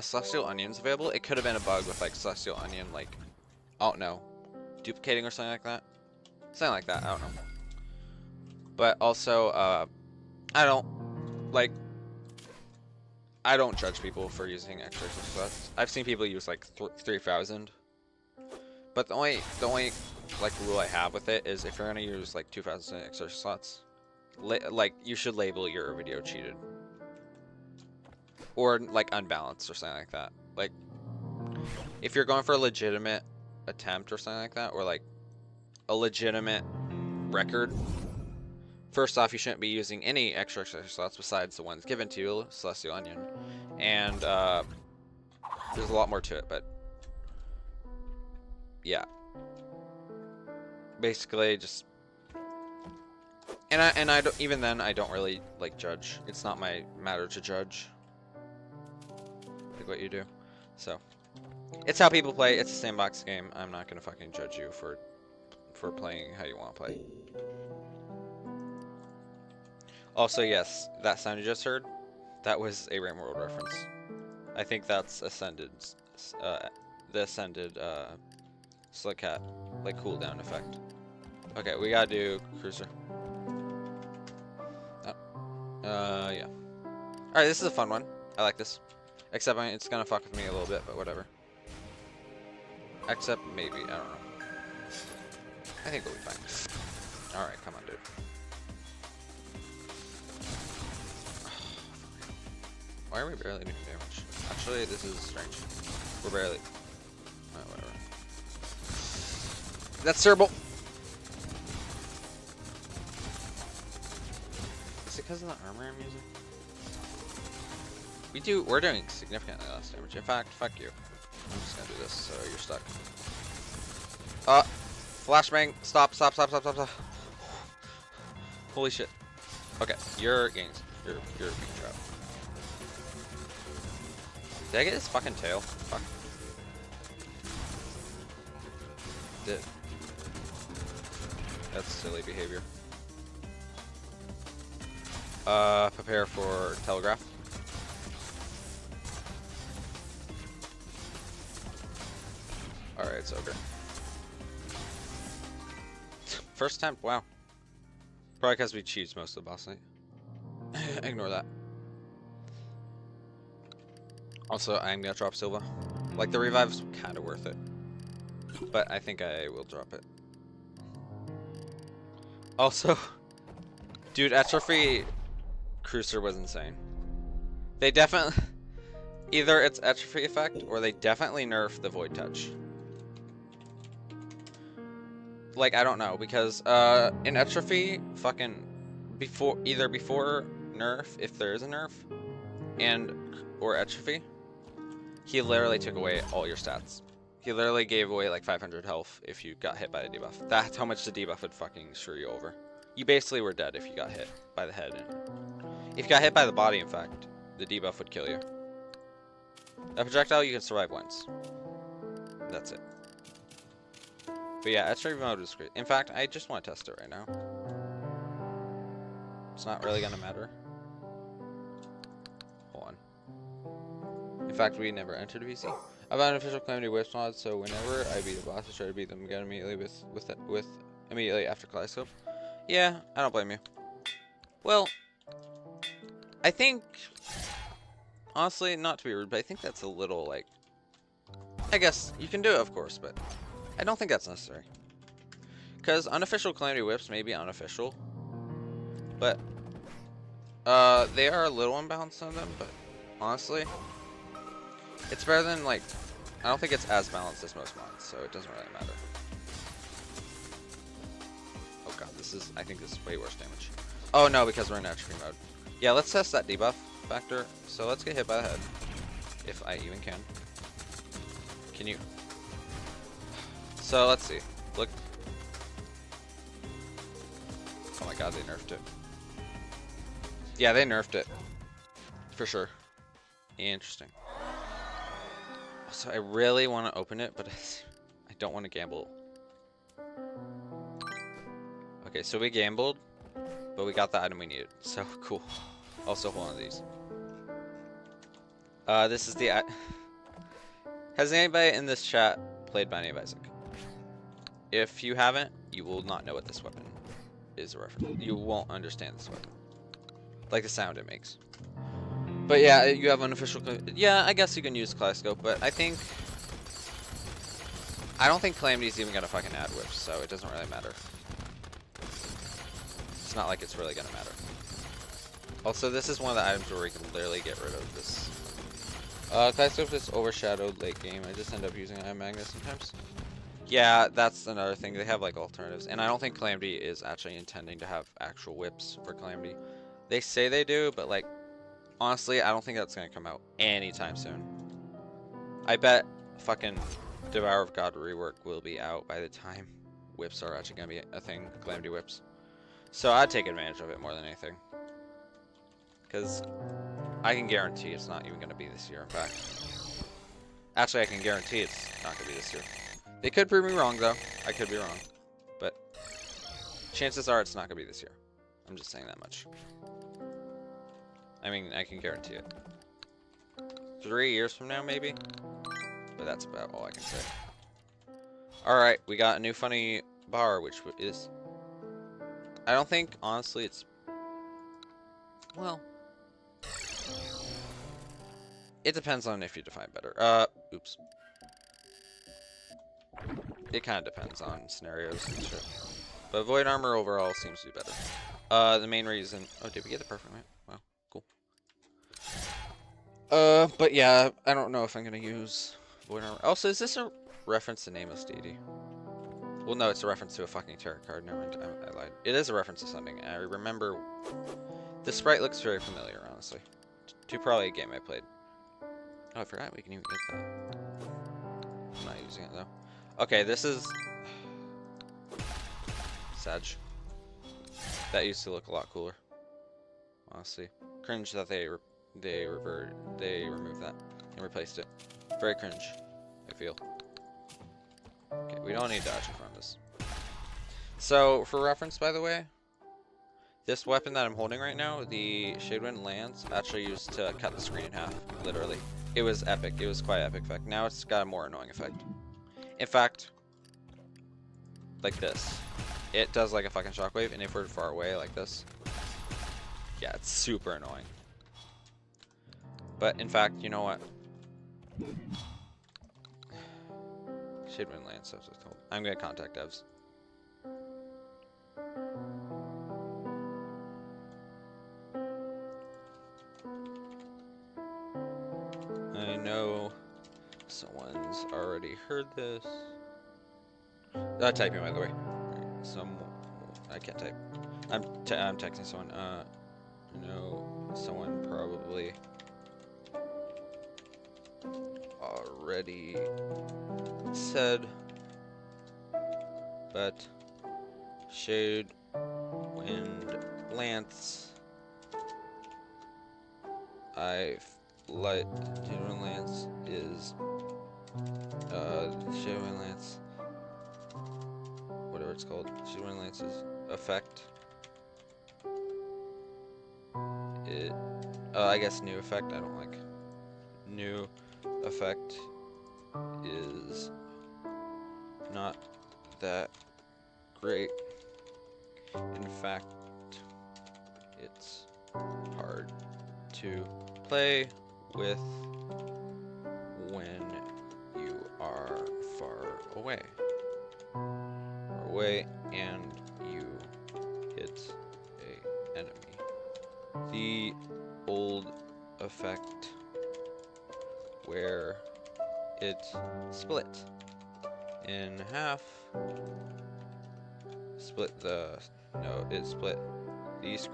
Celestial Onion's available. It could have been a bug with like Celestial Onion, like, I don't know, duplicating or something like that. Something like that, I don't know. But also, I don't judge people for using extra slots. I've seen people use like 3,000. But the only like rule I have with it is if you're gonna use like 2,000 extra slots, like you should label your video cheated. Or like unbalanced or something like that. Like if you're going for a legitimate attempt or something like that, or like a legitimate record, first off, you shouldn't be using any extra slots besides the ones given to you, Celestial Onion. And there's a lot more to it, but yeah. Basically, just and I don't, even then I don't really like judge. It's not my matter to judge. Like what you do. So it's how people play. It's a sandbox game. I'm not gonna fucking judge you for playing how you want to play. Also, yes, that sound you just heard, that was a Rain World reference. I think that's Ascended, the Ascended Slick Hat, like cooldown effect. Okay, we gotta do Cruiser. Oh, yeah. Alright, this is a fun one. I like this. Except it's gonna fuck with me a little bit, but whatever. Except maybe, I don't know. I think we'll be fine. Alright, come on, dude. Why are we barely doing damage? Actually, this is strange. We're barely. Whatever. That's terrible. Is it because of the armor I'm using? We're doing significantly less damage. In fact, fuck you. I'm just gonna do this so you're stuck. Flashbang. Stop. Holy shit. Okay, you're being trapped. Did I get his fucking tail? Fuck. Did. That's silly behavior. Prepare for telegraph. Alright, it's ogre. First attempt, wow. Probably because we cheesed most of the boss fight. Ignore that. Also, I'm gonna drop Silva. Like, the revive's kinda worth it. But I think I will drop it. Also, dude, Atrophy Cruiser was insane. They definitely... Either it's Atrophy effect, or they definitely nerfed the Void Touch. Like, I don't know, because in Atrophy, fucking either before nerf, if there is a nerf, or Atrophy, he literally took away all your stats. He literally gave away like 500 health if you got hit by the debuff. That's how much the debuff would fucking screw you over. You basically were dead if you got hit by the head. If you got hit by the body, in fact, the debuff would kill you. A projectile you can survive once. That's it. But yeah, Atrophy mode was great. In fact, I just want to test it right now. It's not really gonna matter. Hold on. In fact, we never entered VC. I've had an official Calamity Whips mod, so whenever I beat a boss, I try to beat them again immediately immediately after Kaleidoscope. Yeah, I don't blame you. Well, I think, honestly, not to be rude, but I think that's a little like. I guess you can do it, of course, but I don't think that's necessary. Because unofficial Calamity Whips may be unofficial, but they are a little unbalanced on them, but honestly, it's better than, like, I don't think it's as balanced as most mods, so it doesn't really matter. Oh god, I think this is way worse damage. Oh no, because we're in Atrophy mode. Yeah, let's test that debuff factor. So let's get hit by the head. If I even can. Can you? So let's see. Look. Oh my god, they nerfed it. Yeah, they nerfed it. For sure. Interesting. So I really want to open it, but I don't want to gamble. Okay, so we gambled, but we got the item we needed. So cool. Also, one of these. This is the. Has anybody in this chat played Binding of Isaac? If you haven't, you will not know what this weapon is a reference. You won't understand this weapon, like the sound it makes. But yeah, you have unofficial. Yeah, I guess you can use Kaleidoscope, but I don't think Calamity's even gonna fucking add whips, so it doesn't really matter. It's not like it's really gonna matter. Also, this is one of the items where we can literally get rid of this. Kaleidoscope is overshadowed late game. I just end up using Iron Magnet sometimes. Yeah, that's another thing. They have like alternatives, and I don't think Calamity is actually intending to have actual whips for Calamity. They say they do, but like, honestly, I don't think that's gonna come out anytime soon. I bet fucking Devour of God rework will be out by the time whips are actually gonna be a thing, Calamity whips. So I'd take advantage of it more than anything, because I can guarantee it's not even gonna be this year. In fact, actually, I can guarantee it's not gonna be this year. They could prove me wrong, though. I could be wrong, but chances are it's not gonna be this year. I'm just saying that much. I mean, I can guarantee it. 3 years from now, maybe? But that's about all I can say. Alright, we got a new funny bar, which is... I don't think, honestly, it's... Well... It depends on if you define better. Oops. It kind of depends on scenarios and shit. But Void Armor overall seems to be better. The main reason... Oh, did we get the perfect map? Wow, cool. But yeah, I don't know if I'm gonna use Void Armor. Also, is this a reference to Nameless Deity? Well, no, it's a reference to a fucking tarot card. Never mind, I lied. It is a reference to something. I remember. The sprite looks very familiar, honestly. To probably a game I played. Oh, I forgot we can even get that. I'm not using it though. Okay, this is Sag. That used to look a lot cooler. Honestly, cringe that they removed that and replaced it. Very cringe, I feel. Okay, we don't need dodging from this. So, for reference, by the way, this weapon that I'm holding right now, the Shadewind Lance, actually used to cut the screen in half, literally. It was epic. It was quite epic effect. Now it's got a more annoying effect. In fact, like this. It does like a fucking shockwave, and if we're far away like this, yeah, it's super annoying. But in fact, you know what? Shadewind Lance, as I told. I'm gonna contact devs. I know someone's already heard this. Typing, by the way. I can't type. I'm texting someone. I know someone probably already said, but Shadewind Lance. Shadewind Lance is Shadewind Lance, whatever it's called. Shadewind Lance's effect. I guess new effect. I don't like. New effect is not that great. In fact, it's hard to play with when you are far away. And you hit a enemy. The old effect where it split in half. It split the screen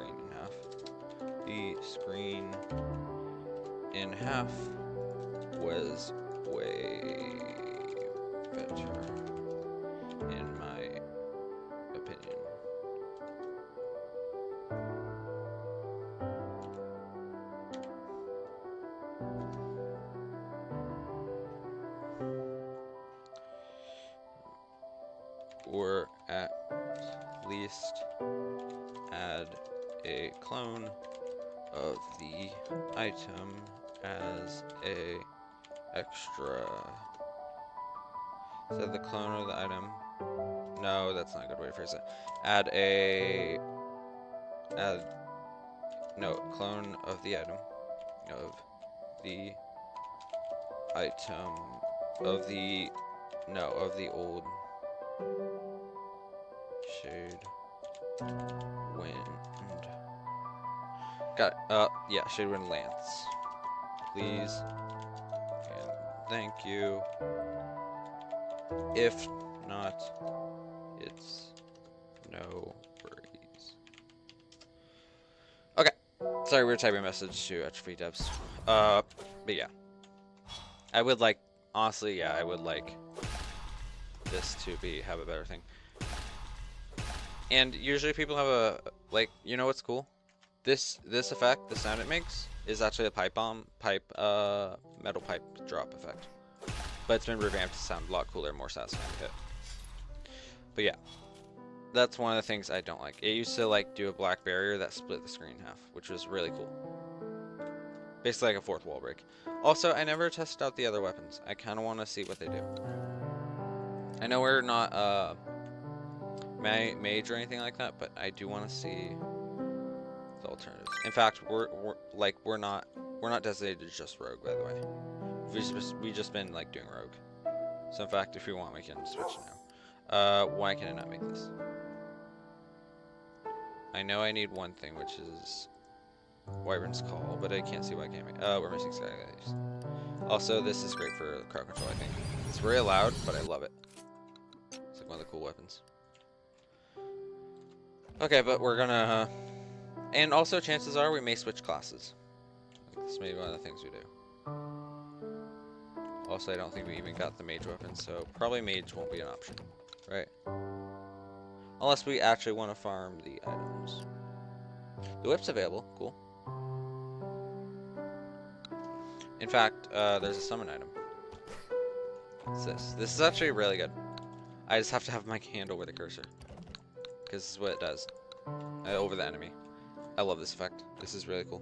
in half. The screen in half was way better, in my opinion. Or at least add a clone of the item as a extra. Is that the clone of the item? No, that's not a good way to phrase it. Clone of the item. Of the old Shade Wind. Got it. Yeah, Shadewind Lance. Please. And thank you. If not, it's no worries. Okay. Sorry, we were typing a message to Atrophy devs. But yeah. I would like, honestly, yeah, I would like this to have a better thing. And usually people have a, like, you know what's cool? This effect, the sound it makes, is actually a metal pipe drop effect. But it's been revamped to sound a lot cooler, more satisfying to hit. But yeah, that's one of the things I don't like. It used to like do a black barrier that split the screen in half, which was really cool. Basically like a fourth wall break. Also, I never tested out the other weapons. I kind of want to see what they do. I know we're not mage or anything like that, but I do want to see the alternatives. In fact, we're not designated just rogue, by the way. We just been like doing rogue. So in fact, if we want, we can switch now. Why can I not make this? I know I need one thing, which is Wyvern's Call, but I can't see why I can't make. We're missing Skylights. Also, this is great for crowd control, I think. It's very loud, but I love it. It's like one of the cool weapons. Okay, but we're gonna... and also, chances are we may switch classes. Like, this may be one of the things we do. Also, I don't think we even got the mage weapon, so probably mage won't be an option, right? Unless we actually want to farm the items. The whip's available, cool. In fact, there's a summon item. What's this? This is actually really good. I just have to have my hand over the cursor. Because this is what it does. Over the enemy. I love this effect. This is really cool.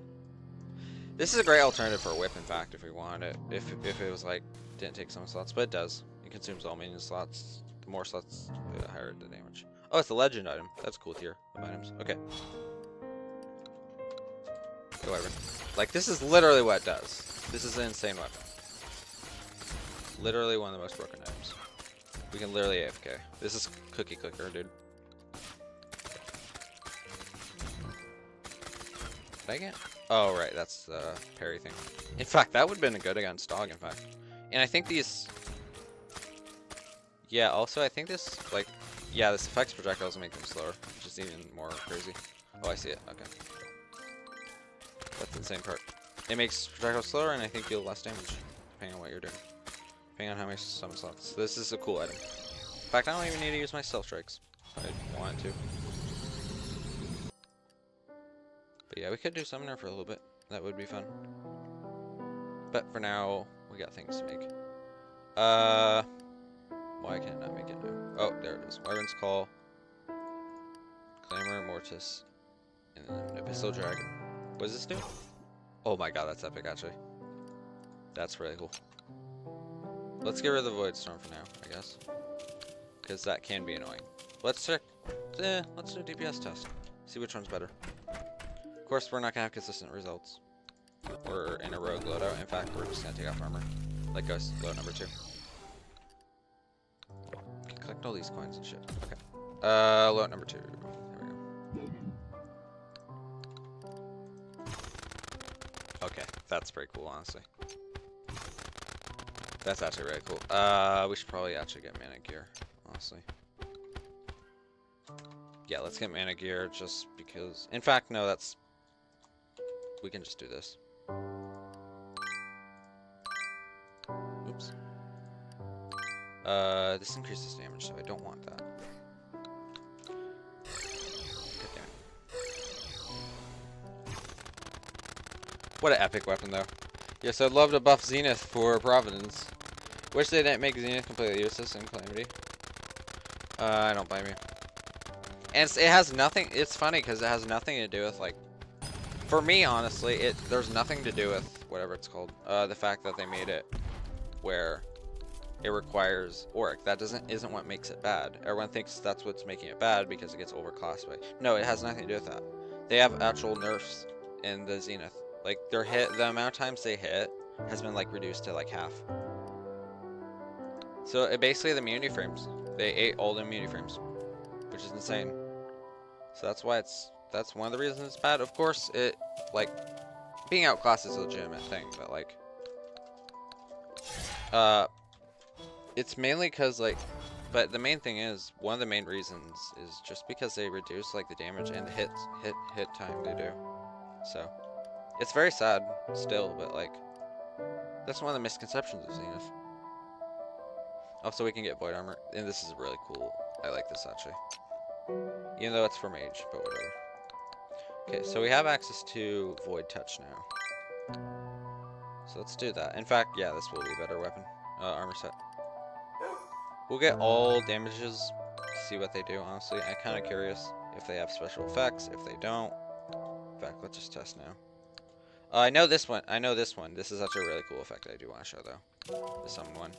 This is a great alternative for a whip, in fact, if we wanted it. If it was like, didn't take some slots, but it does. It consumes all minion slots. The more slots, the higher the damage. Oh, it's a legend item. That's a cool tier of items. Okay. Whatever. Like, this is literally what it does. This is an insane weapon. Literally one of the most broken items. We can literally AFK. This is cookie clicker, dude. Did I get? Oh, right, that's the parry thing. In fact, that would have been good against dog, in fact. And I think these... yeah, also, I think this, like... yeah, this affects projectiles and make them slower, which is even more crazy. Oh, I see it. Okay. That's the insane part. It makes projectiles slower, and I think deal less damage, depending on what you're doing. Depending on how many summon slots. This is a cool item. In fact, I don't even need to use my stealth strikes. If I wanted to. But yeah, we could do summoner for a little bit. That would be fun. But for now, we got things to make. Why can't I make it now? Oh, there it is. Wyvern's Call. Clamor, Mortis. And then Abyssal Dragon. What does this do? Oh my god, that's epic, actually. That's really cool. Let's get rid of the Void Storm for now, I guess. Because that can be annoying. Let's check. Let's do a DPS test. See which one's better. Of course, we're not going to have consistent results. We're in a rogue loadout. In fact, we're just going to take off armor. Like us, load number 2. Okay, collect all these coins and shit. Okay. Load number 2. There we go. Okay, that's pretty cool, honestly. That's actually really cool. We should probably actually get mana gear, honestly. Yeah, let's get mana gear just because... in fact, no, that's... we can just do this. Oops. This increases damage, so I don't want that. God damn it. What an epic weapon, though. Yes, I'd love to buff Zenith for Providence. Wish they didn't make Zenith completely useless in Calamity. I don't blame you. And it has nothing... it's funny, because it has nothing to do with, like... for me, honestly, there's nothing to do with whatever it's called. The fact that they made it where it requires Auric. That isn't what makes it bad. Everyone thinks that's what's making it bad because it gets overclassified. No, it has nothing to do with that. They have actual nerfs in the Zenith. Like, their hit, the amount of times they hit has been, like, reduced to, like, half. So, basically, the immunity frames. They ate all the immunity frames, which is insane. So that's why that's one of the reasons it's bad. Of course, it, like, being outclassed is a legitimate thing, but, like, it's mainly because, like, but the main thing is, one of the main reasons is just because they reduce, like, the damage and the hit time they do. So, it's very sad still, but, like, that's one of the misconceptions of Zenith. Also, we can get Void Armor, and this is really cool. I like this, actually. Even though it's for mage, but whatever. Okay, so we have access to Void Touch now. So let's do that. In fact, yeah, this will be a better weapon. Armor set. We'll get all damages to see what they do, honestly. I'm kind of curious if they have special effects, if they don't. In fact, let's just test now. I know this one. I know this one. This is actually a really cool effect I do want to show, though. The summon one.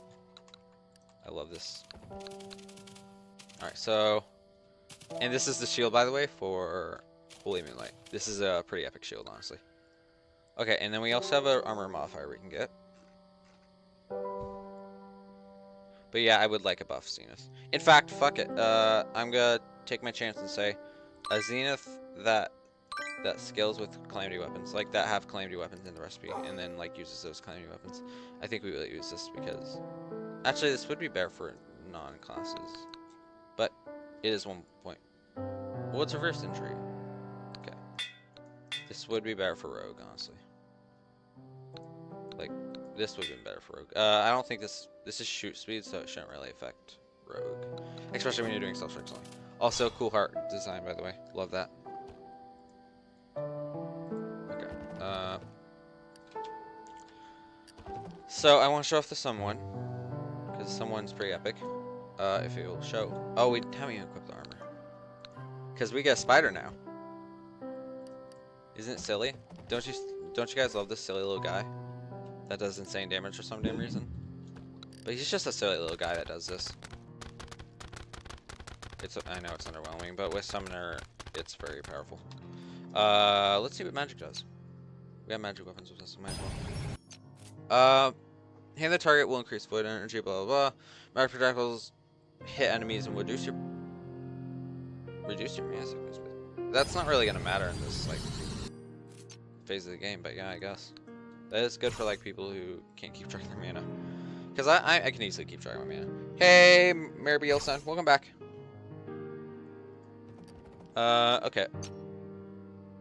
I love this. Alright, so... and this is the shield, by the way, for Holy Moonlight. This is a pretty epic shield, honestly. Okay, and then we also have an armor modifier we can get. But yeah, I would like a buff Zenith. In fact, fuck it. I'm gonna take my chance and say a Zenith that that scales with calamity weapons, like that have calamity weapons in the recipe, and then like uses those calamity weapons. I think we will use this because actually this would be better for non-classes, but it is 1 point. Well, it's reverse injury. Okay, this would be better for rogue, honestly. Like this would have been better for rogue. I don't think this is shoot speed, so it shouldn't really affect rogue, especially when you're doing self strikes only. Also, cool heart design, by the way. Love that. Okay. So I want to show off the someone, because someone's pretty epic. If it will show. Oh, we haven't even equipped the armor. Because we get a spider now. Isn't it silly? Don't you guys love this silly little guy that does insane damage for some damn reason? But he's just a silly little guy that does this. I know it's underwhelming, but with Summoner, it's very powerful. Let's see what magic does. We have magic weapons with us, so might as well. Hand the target will increase void energy, blah blah blah. Magic projectiles hit enemies and reduce your mana sickness. That's not really gonna matter in this like phase of the game, but yeah, I guess that is good for like people who can't keep track of their mana. Because I can easily keep track of my mana. Hey, Marabiel-san, welcome back. Okay.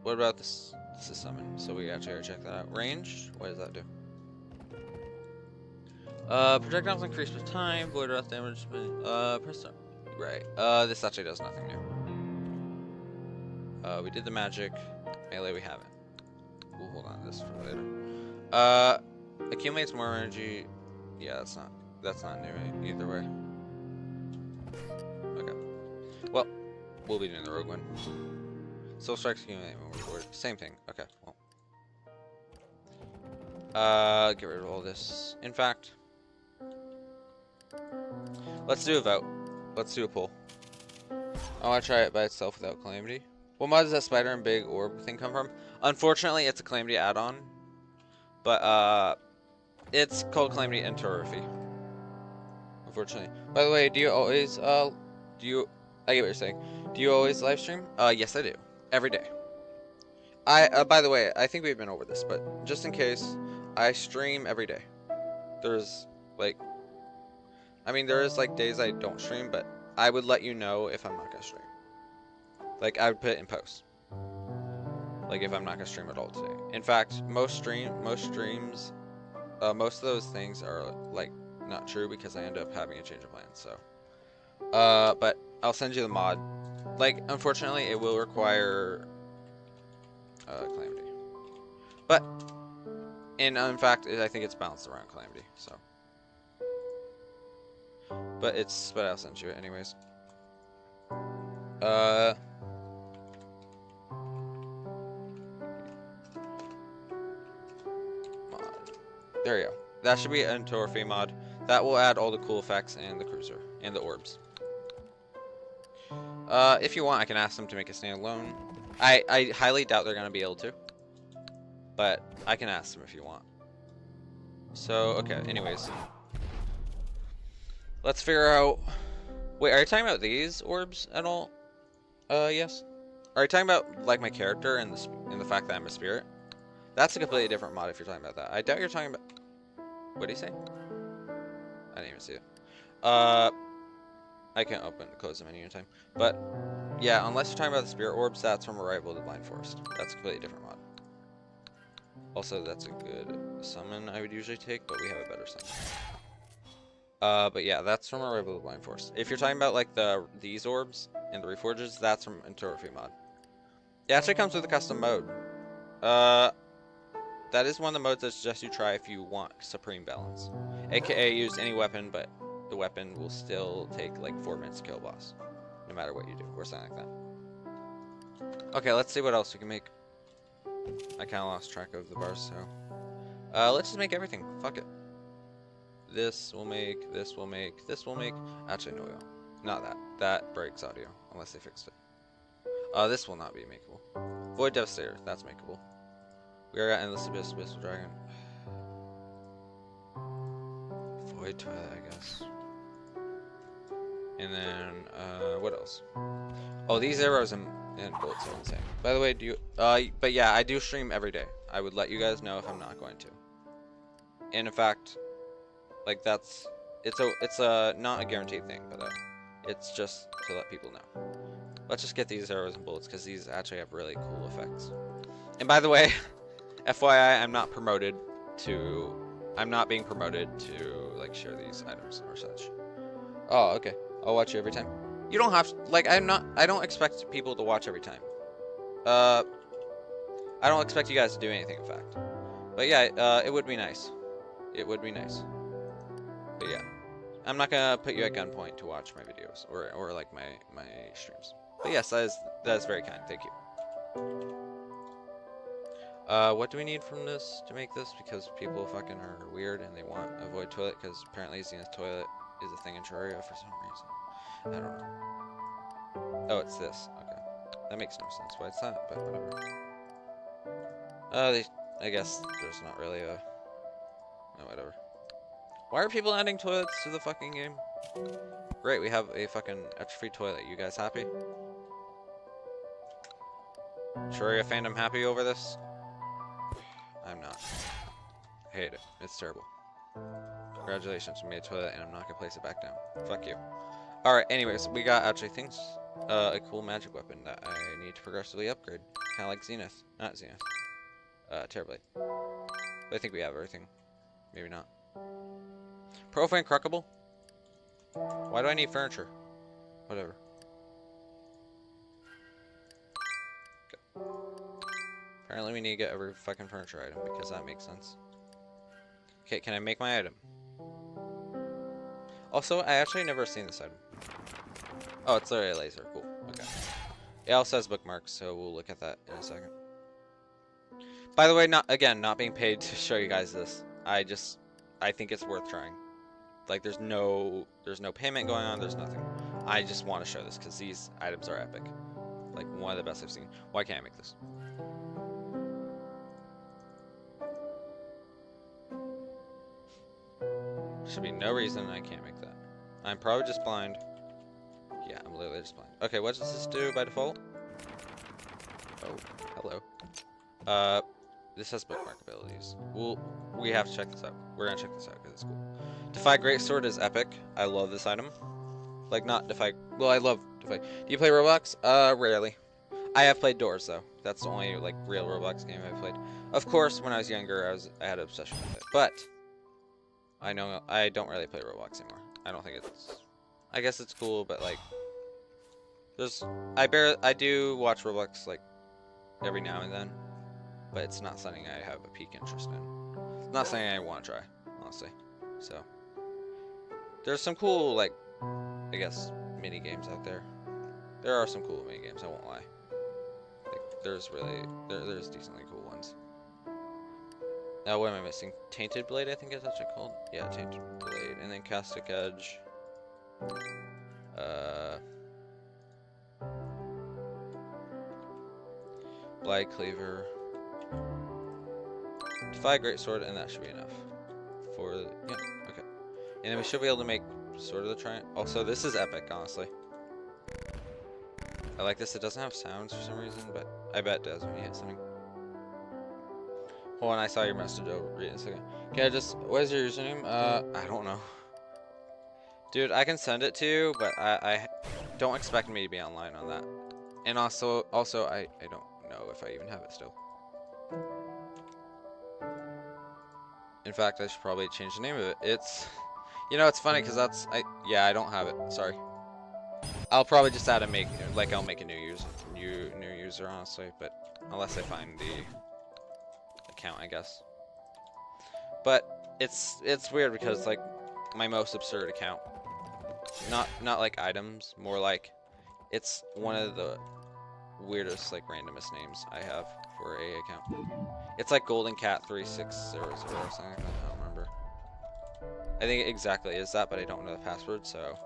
What about this? This is summon, so we actually gotta check that out. Range? What does that do? Projectiles increase with time, void wrath damage, press up. Right. This actually does nothing new. We did the magic. Melee we haven't. We'll hold on to this for later. Accumulates more energy. Yeah, that's not new either way. Okay. Well, we'll be doing the rogue one. Soul strikes accumulate when we're bored. Same thing. Okay, well. Get rid of all this. In fact, let's do a vote. Let's do a poll. I want to try it by itself without Calamity. What mod does that spider and big orb thing come from? Unfortunately, it's a Calamity add-on. But, it's called Calamity Enterophy. Unfortunately. By the way, do you always, I get what you're saying. Do you always live stream? Yes I do. Every day. By the way, I think we've been over this, but just in case, I stream every day. There's, like, I mean, there is, like, days I don't stream, but I would let you know if I'm not gonna stream. Like, I would put it in post. Like, if I'm not gonna stream at all today. In fact, most streams, most of those things are, like, not true because I end up having a change of plans, so. But I'll send you the mod. Like, unfortunately, it will require, Calamity. But, in fact, I think it's balanced around Calamity, so. But I'll send you it anyways. Mod. There you go. That should be an Enterophy mod. That will add all the cool effects and the cruiser and the orbs. If you want, I can ask them to make a standalone. I highly doubt they're gonna be able to, but I can ask them if you want. So okay. Anyways, let's figure out. Wait, are you talking about these orbs at all? Yes. Are you talking about like my character and the fact that I'm a spirit? That's a completely different mod if you're talking about that. I doubt you're talking about. What did he say? I didn't even see it. I can't open and close them any time. But yeah, unless you're talking about the spirit orbs, that's from Arrival of the Blind Forest. That's a completely different mod. Also, that's a good summon I would usually take, but we have a better summon. But yeah, that's from Arrival of the Blind Forest. If you're talking about like these orbs and the reforges, that's from Enterophy mod. It actually comes with a custom mode. That is one of the modes I suggest you try if you want Supreme Balance. AKA use any weapon, but the weapon will still take like 4 minutes to kill a boss. No matter what you do, or something like that. Okay, let's see what else we can make. I kinda lost track of the bars, so. Let's just make everything. Fuck it. This will make, this will make, this will make. Actually, no, we won't. Not that. That breaks audio, unless they fixed it. This will not be makeable. Void Devastator, that's makeable. We are at Endless Abyss, Abyssal Dragon. Void Twilight, I guess. And then, what else? Oh, these arrows And bullets are insane. By the way, do you, but yeah, I do stream every day. I would let you guys know if I'm not going to. And in fact, like it's a not a guaranteed thing, but it's just to let people know. Let's just get these arrows and bullets because these actually have really cool effects. And by the way, FYI, I'm not being promoted to like share these items or such. Oh, okay. I'll watch you every time. You don't have to, like, I don't expect people to watch every time. I don't expect you guys to do anything, in fact. But yeah, it would be nice. It would be nice. But yeah, I'm not gonna put you at gunpoint to watch my videos or like my streams. But yes, that is very kind. Thank you. What do we need from this to make this? Because people fucking are weird and they want a void toilet because apparently Zenith toilet is a thing in Terraria for some reason. I don't know. Oh, it's this. Okay. That makes no sense why it's that, but whatever. I guess there's not really a... No, whatever. Why are people adding toilets to the fucking game? Great, we have a fucking extra-free toilet. You guys happy? Terraria fandom happy over this? I'm not. I hate it. It's terrible. Congratulations, we made a toilet and I'm not gonna place it back down. Fuck you. Alright, anyways, we got actually things. A cool magic weapon that I need to progressively upgrade. Kinda like Zenith. Not Zenith. Terrorblade. But I think we have everything. Maybe not. Profane Cruckable? Why do I need furniture? Whatever. Okay. Apparently we need to get every fucking furniture item because that makes sense. Okay, can I make my item? Also, I actually never seen this item. Oh, it's literally a laser. Cool. Okay. It also has bookmarks, so we'll look at that in a second. By the way, not being paid to show you guys this. I think it's worth trying. Like, there's no payment going on. There's nothing. I just want to show this because these items are epic. Like, one of the best I've seen. Why can't I make this? Should be no reason I can't make that. I'm probably just blind. Yeah, I'm literally just blind. Okay, what does this do by default? Oh, hello. This has bookmark abilities. We have to check this out. We're gonna check this out because it's cool. Defy Greatsword is epic. I love this item. Like, not Defy... Well, I love Defy... Do you play Roblox? Rarely. I have played Doors, though. That's the only, like, real Roblox game I've played. Of course, when I was younger, I had an obsession with it. But... I don't really play Roblox anymore. I don't think it's... I guess it's cool, but, like... I do watch Roblox, like, every now and then. But it's not something I have a peak interest in. It's not something I want to try, honestly. So... There's some cool, like... I guess, mini games out there. There are some cool mini games, I won't lie. Like, there's decently cool ones. Now, what am I missing? Tainted Blade, I think it's actually called. Yeah, Tainted Blade. And then Castic Edge. Blight Cleaver. Defy Greatsword, and that should be enough. Yeah, okay. And then we should be able to make Sword of the Triumph. Also, this is epic, honestly. I like this. It doesn't have sounds for some reason, but I bet it does when you hit something. Hold on, I saw your message. I'll read it in a second. Okay, what is your username? I don't know. Dude, I can send it to you, but I don't expect me to be online on that. And also I don't know if I even have it still. In fact, I should probably change the name of it. It's, you know, it's funny because I don't have it. Sorry. I'll probably just I'll make a new user, honestly, but unless I find the account, I guess. But it's weird because, like, my most absurd account, not like items, more like it's one of the weirdest, like, randomest names I have for a account. It's like Golden Cat 3600 or something like that. I don't remember. I think it exactly is that, but I don't know the password, so.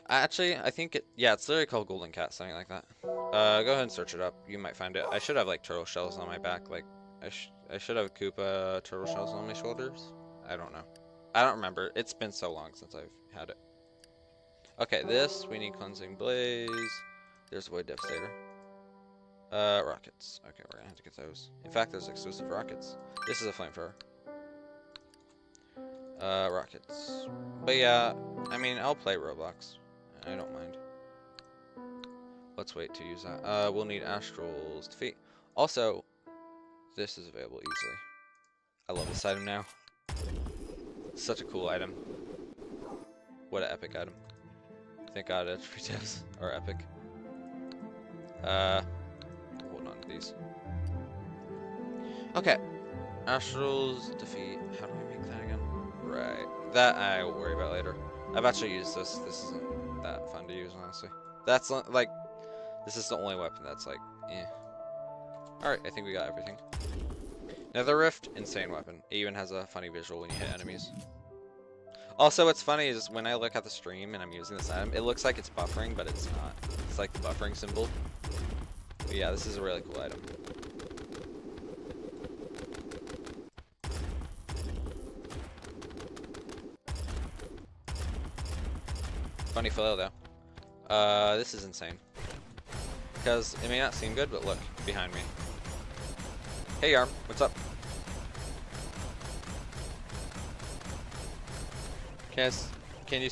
Actually, I think it's literally called Golden Cat, something like that. Go ahead and search it up. You might find it. I should have, like, turtle shells on my back. Like, I should have Koopa turtle shells on my shoulders. I don't know. I don't remember. It's been so long since I've had it. Okay, this, we need Cleansing Blaze. There's Void Devastator. Rockets. Okay, we're gonna have to get those. In fact, there's exclusive rockets. This is a flamethrower. Rockets. But yeah, I mean, I'll play Roblox. I don't mind. Let's wait to use that. We'll need Astral's Defeat. Also, this is available easily. I love this item now. Such a cool item. What an epic item. Thank God it's free devs are epic. Hold on to these. Okay. Astral's Defeat. How do I make that again? Right. That I will worry about later. I've actually used this. This isn't that fun to use, honestly. That's like, this is the only weapon that's like, eh. Alright, I think we got everything. Nether Rift, insane weapon. It even has a funny visual when you hit enemies. Also, what's funny is when I look at the stream and I'm using this item, it looks like it's buffering, but it's not. It's like the buffering symbol. But yeah, this is a really cool item. Funny fellow though. This is insane. Because it may not seem good, but look, behind me. Hey Yarm, what's up? Can you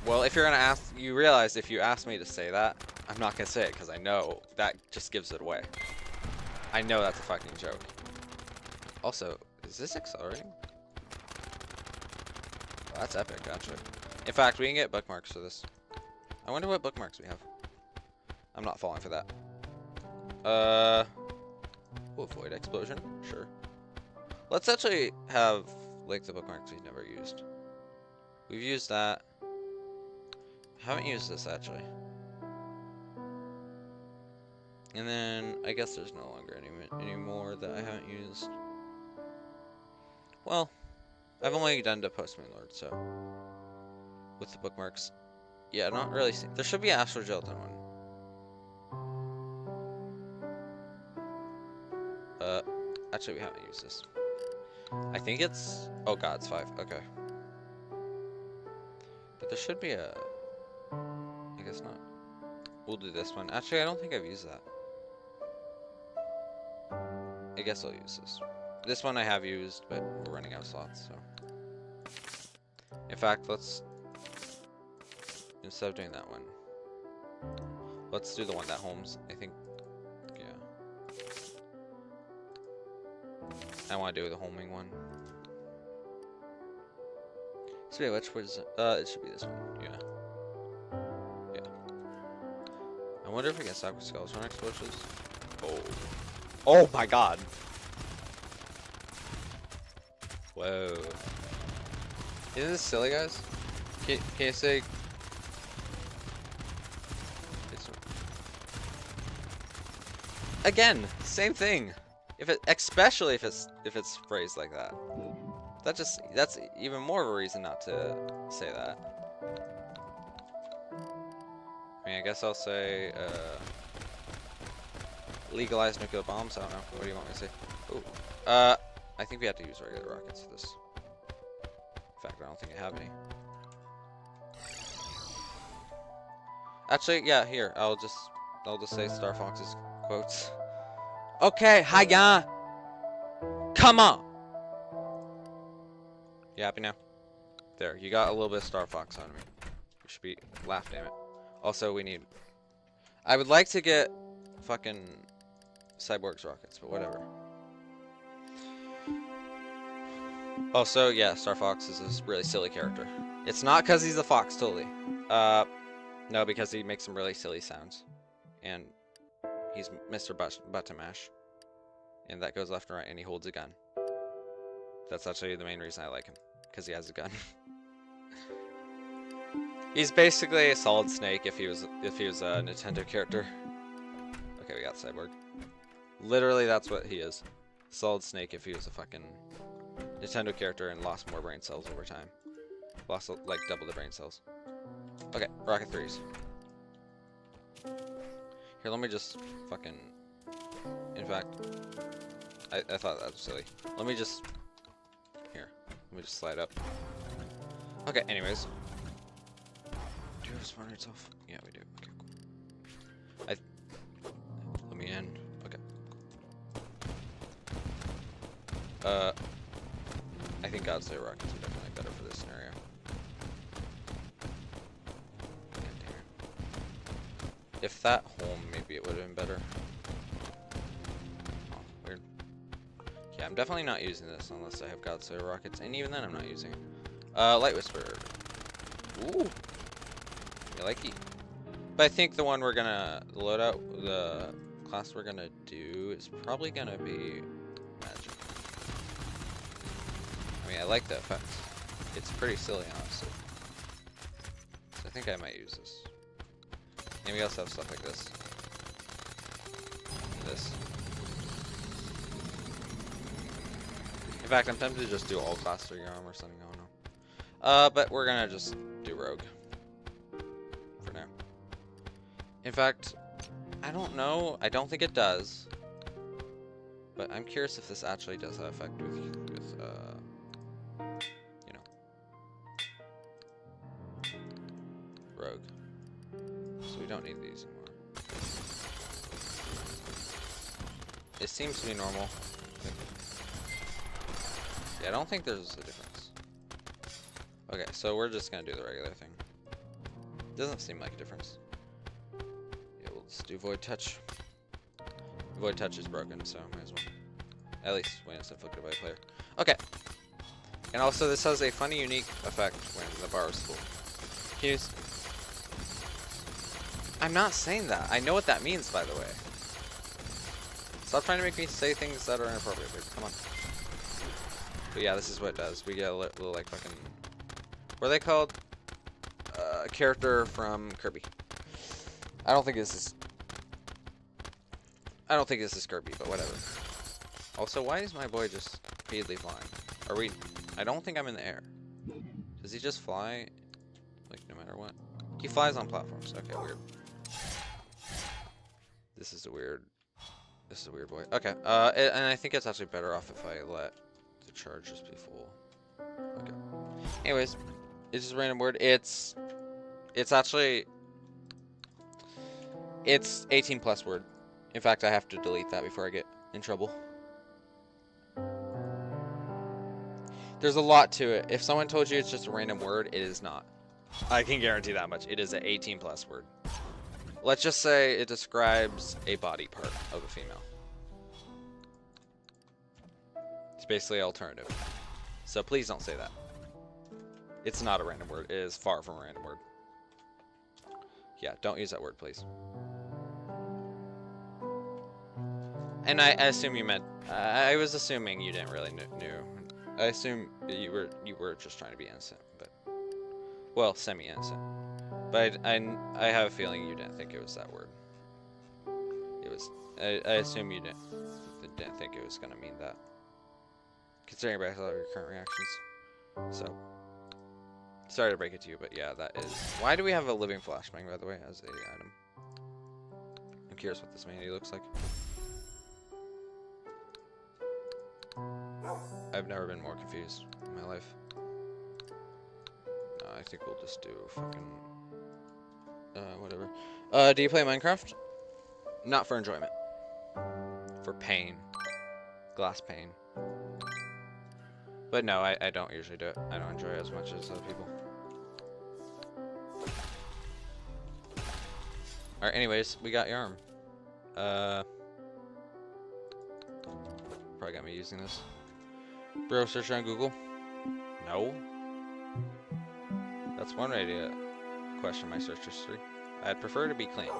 well, if you're gonna ask, you realize if you ask me to say that, I'm not gonna say it because I know that just gives it away. I know that's a fucking joke. Also, is this accelerating? Oh, that's epic, actually. In fact, we can get bookmarks for this. I wonder what bookmarks we have. I'm not falling for that. We'll avoid explosion, sure. Let's actually have like the bookmarks we've never used. We've used that. Haven't used this actually. And then I guess there's no longer any more that I haven't used. Well, I've only done to MelonThaLord, so with the bookmarks, yeah, not really. There should be an Astral Gelatin one. Actually, we haven't used this. I think it's, oh god, it's 5. Okay. But there should be a, I guess not. We'll do this one. Actually, I don't think I've used that. I guess I'll use this. This one I have used, but we're running out of slots, so. In fact, let's, instead of doing that one, let's do the one that homes, I think. Yeah. I want to do the homing one. So yeah, which was, it should be this one, yeah. Yeah. I wonder if we can stack with skulls on explosives. Oh. Oh my god! Whoa. Isn't this silly, guys? Can you say... Again, same thing. If it, especially if it's phrased like that. That's even more of a reason not to say that. I mean, I guess I'll say legalize nuclear bombs. I don't know. What do you want me to say? Ooh. I think we have to use regular rockets for this. In fact, I don't think I have any. Actually, yeah. Here, I'll just say Star Fox's quotes. Okay, hiya. Come on. You happy now? There, you got a little bit of Star Fox on me. You should be laugh, damn it. Also, we need. I would like to get fucking Cyborg's rockets, but whatever. Also, yeah, Star Fox is a really silly character. It's not because he's a fox, totally. No, because he makes some really silly sounds, and he's Mr. Button Mash, and that goes left and right, and he holds a gun. That's actually the main reason I like him, because he has a gun. He's basically a Solid Snake if he was a Nintendo character. Okay, we got Cyborg. Literally, that's what he is. Solid Snake if he was a fucking Nintendo character and lost more brain cells over time. Lost like double the brain cells. Okay, rocket threes. Here, let me just fucking. In fact, I thought that was silly. Let me just. Here, let me just slide up. Okay, anyways. Do you have a spawn rate off? Yeah, we do. Okay, cool. Let me in. Okay. I think God's Day rockets are definitely better for this scenario. God damn it. If that home, maybe it would have been better. Oh, weird. Yeah, I'm definitely not using this unless I have God's Day rockets, and even then I'm not using it. Light Whisperer. Ooh. I like it. But I think the one we're gonna load out, the class we're gonna do is probably gonna be magic. I mean, I like the effect. It's pretty silly, honestly. So I think I might use this. And we also have stuff like this. And this. In fact, I'm tempted to just do all class 3 armor or something. I don't know. But we're gonna just do rogue for now. In fact, I don't know. I don't think it does. But I'm curious if this actually does have effect with you know, rogue. So we don't need these anymore. It seems to be normal. Yeah, I don't think there's a difference. Okay, so we're just gonna do the regular thing. Doesn't seem like a difference. Yeah, we'll just do Void Touch. Void Touch is broken, so might as well. At least when it's inflicted by a player. Okay. And also, this has a funny, unique effect when the bar is full. I'm not saying that. I know what that means, by the way. Stop trying to make me say things that are inappropriate, dude. Come on. But yeah, this is what it does. We get a little, like, fucking... What are they called? Character from Kirby. I don't think this is Kirby, but whatever. Also, why is my boy just repeatedly flying? Are we... I don't think I'm in the air. Does he just fly? Like, no matter what? He flies on platforms. Okay, weird. This is a weird boy. Okay, and I think it's actually better off if I let the charge just be full. Okay. Anyways, it's just a random word. It's actually... It's 18 plus word. In fact, I have to delete that before I get in trouble. There's a lot to it. If someone told you it's just a random word, it is not. I can guarantee that much. It is an 18 plus word. Let's just say it describes a body part of a female. It's basically alternative. So please don't say that. It's not a random word. It is far from a random word. Yeah, don't use that word, please. And I assume you meant... I was assuming you didn't really knew. I assume you were just trying to be innocent, but... Well, semi-innocent. But I have a feeling you didn't think it was that word. It was... I assume you didn't think it was going to mean that. Considering back a lot of your current reactions. So... Sorry to break it to you, but yeah, that is... Why do we have a living flashbang, by the way, as a item? I'm curious what this manatee looks like. I've never been more confused in my life. No, I think we'll just do fucking... whatever. Do you play Minecraft? Not for enjoyment. For pain. Glass pain. But no, I don't usually do it. I don't enjoy it as much as other people. Alright, anyways, we got your arm. Probably got me using this. Bro, search on Google? No. That's one way to question my search history. I'd prefer to be clean.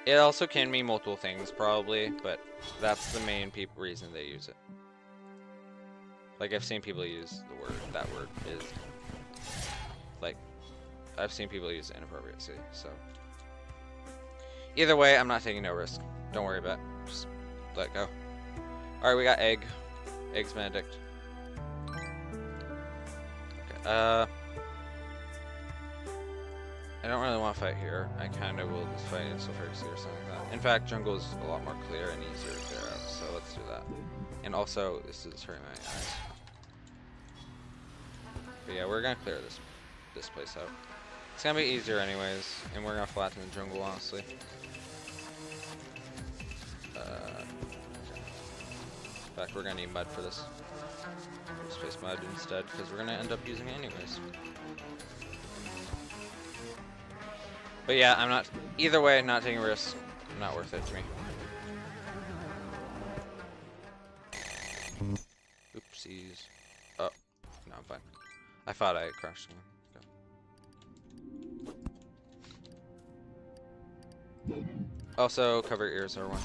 It also can mean multiple things, probably, but that's the main reason they use it. Like, I've seen people use the word, that word is, like, I've seen people use it inappropriately, so. Either way, I'm not taking no risk. Don't worry about it. Just let it go. Alright, we got egg. Eggs Benedict. Okay, I don't really want to fight here. I kind of will just fight in Sulfurity or something like that. In fact, jungle is a lot more clear and easier to clear out, so let's do that. And also, this is hurting my eyes. But yeah, we're gonna clear this place out. It's gonna be easier anyways, and we're gonna flatten the jungle, honestly. In fact, we're gonna need mud for this. Space mud instead, because we're gonna end up using it anyways. But yeah, I'm not. Either way, not taking risks. Not worth it to me. Oopsies. Oh, no, I'm fine. I thought I crashed someone. Also, cover your ears, everyone.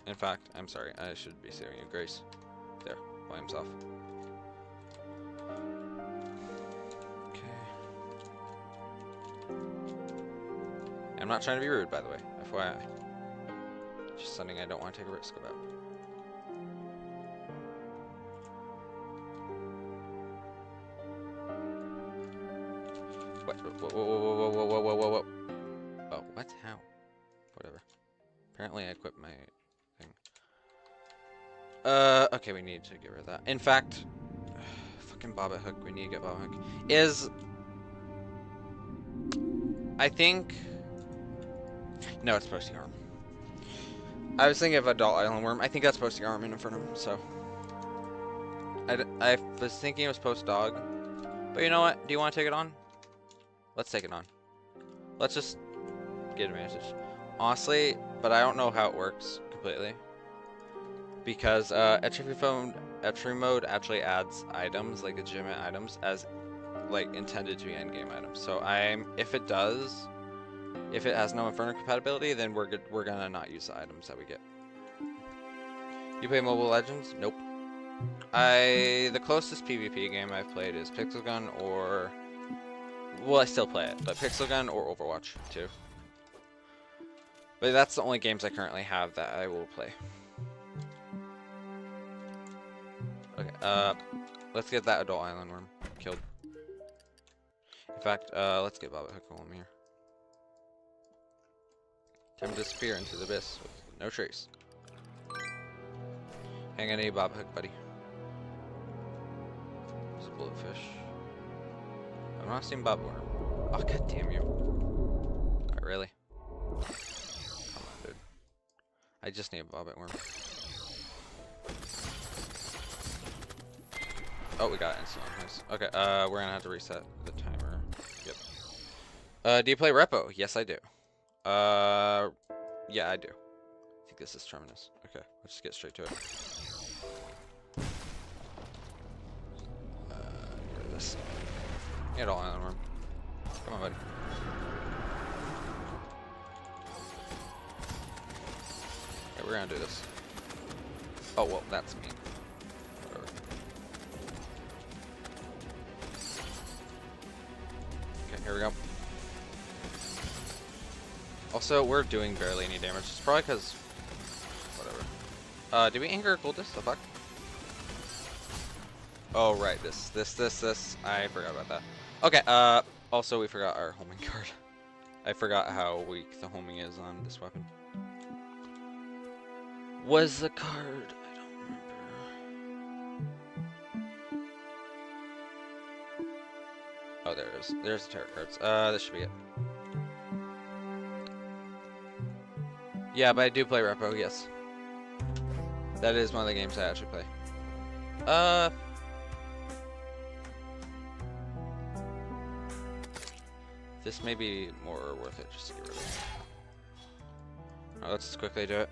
In fact, I'm sorry. I should be saving you grace. There, by himself. Okay. I'm not trying to be rude, by the way. FYI. Just something I don't want to take a risk about. What? Whoa. Oh, what? How? Whatever. Apparently I equipped my thing. Okay, we need to get rid of that. In fact, fucking Bobbit Hook, we need to get Bobbit Hook. I think... No, it's posting arm. I was thinking of Adult Island Worm. I think that's posting arm in front of him, so... I was thinking it was post dog. But you know what? Do you want to take it on? Let's take it on. Let's just get advantage. Honestly, but I don't know how it works completely. Because Entry mode actually adds items, like legitimate items, as like intended to be endgame items. So if it has no Inferno compatibility, then we're gonna not use the items that we get. You play Mobile Legends? Nope. The closest PvP game I've played is Pixel Gun or... Well, I still play it, but Pixel Gun or Overwatch 2. But that's the only games I currently have that I will play. Okay, let's get that Adult Island Worm killed. In fact, let's get Bobbit Hook Golem here. Time to disappear into the abyss with no trace. Hang on, a Bobbit Hook, buddy. There's a bulletfish. I'm not seeing Bobbit Worm. Oh, god damn you. Alright, really? Come on, dude. I just need a Bobbit Worm. Oh, we got it instantly. Nice. Okay, we're gonna have to reset the timer. Yep. Do you play Repo? Yes, I do. Yeah, I do. I think this is Terminus. Okay, let's just get straight to it. Get rid of this. Get all Island Worm. Come on, buddy. Okay, we're gonna do this. Oh, well, that's me. Whatever. Okay, here we go. Also, we're doing barely any damage. It's probably because... Whatever. Did we anger Goldust? The fuck? Oh, right. This. I forgot about that. Okay, also we forgot our homing card. I forgot how weak the homing is on this weapon. Was the card? I don't remember. Oh, there it is. There's the tarot cards. This should be it. Yeah, but I do play Repo, yes. That is one of the games I actually play. This may be more worth it just to get rid of it. Alright, let's just quickly do it.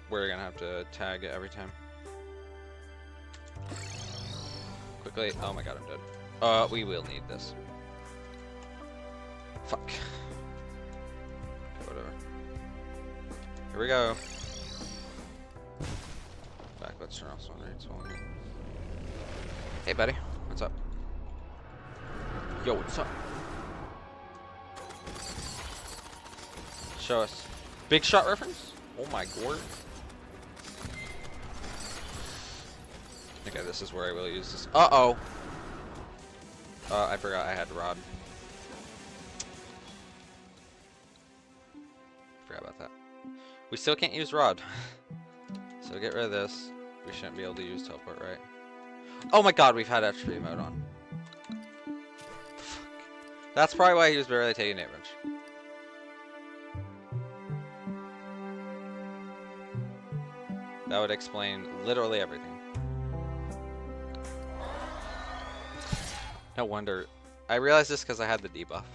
We're gonna have to tag it every time. Quickly. Oh my god, I'm dead. We will need this. Fuck. Okay, whatever. Here we go. Back, let's turn off some rates while we're here. Hey, buddy. What's up? Yo, what's up? Show us. Big shot reference? Oh my god. Okay, this is where I will use this. Uh-oh. I forgot I had Rod. Forgot about that. We still can't use Rod. So get rid of this. We shouldn't be able to use teleport, right? Oh my god, we've had attribute mode on. That's probably why he was barely taking damage. That would explain literally everything. No wonder. I realized this because I had the debuff.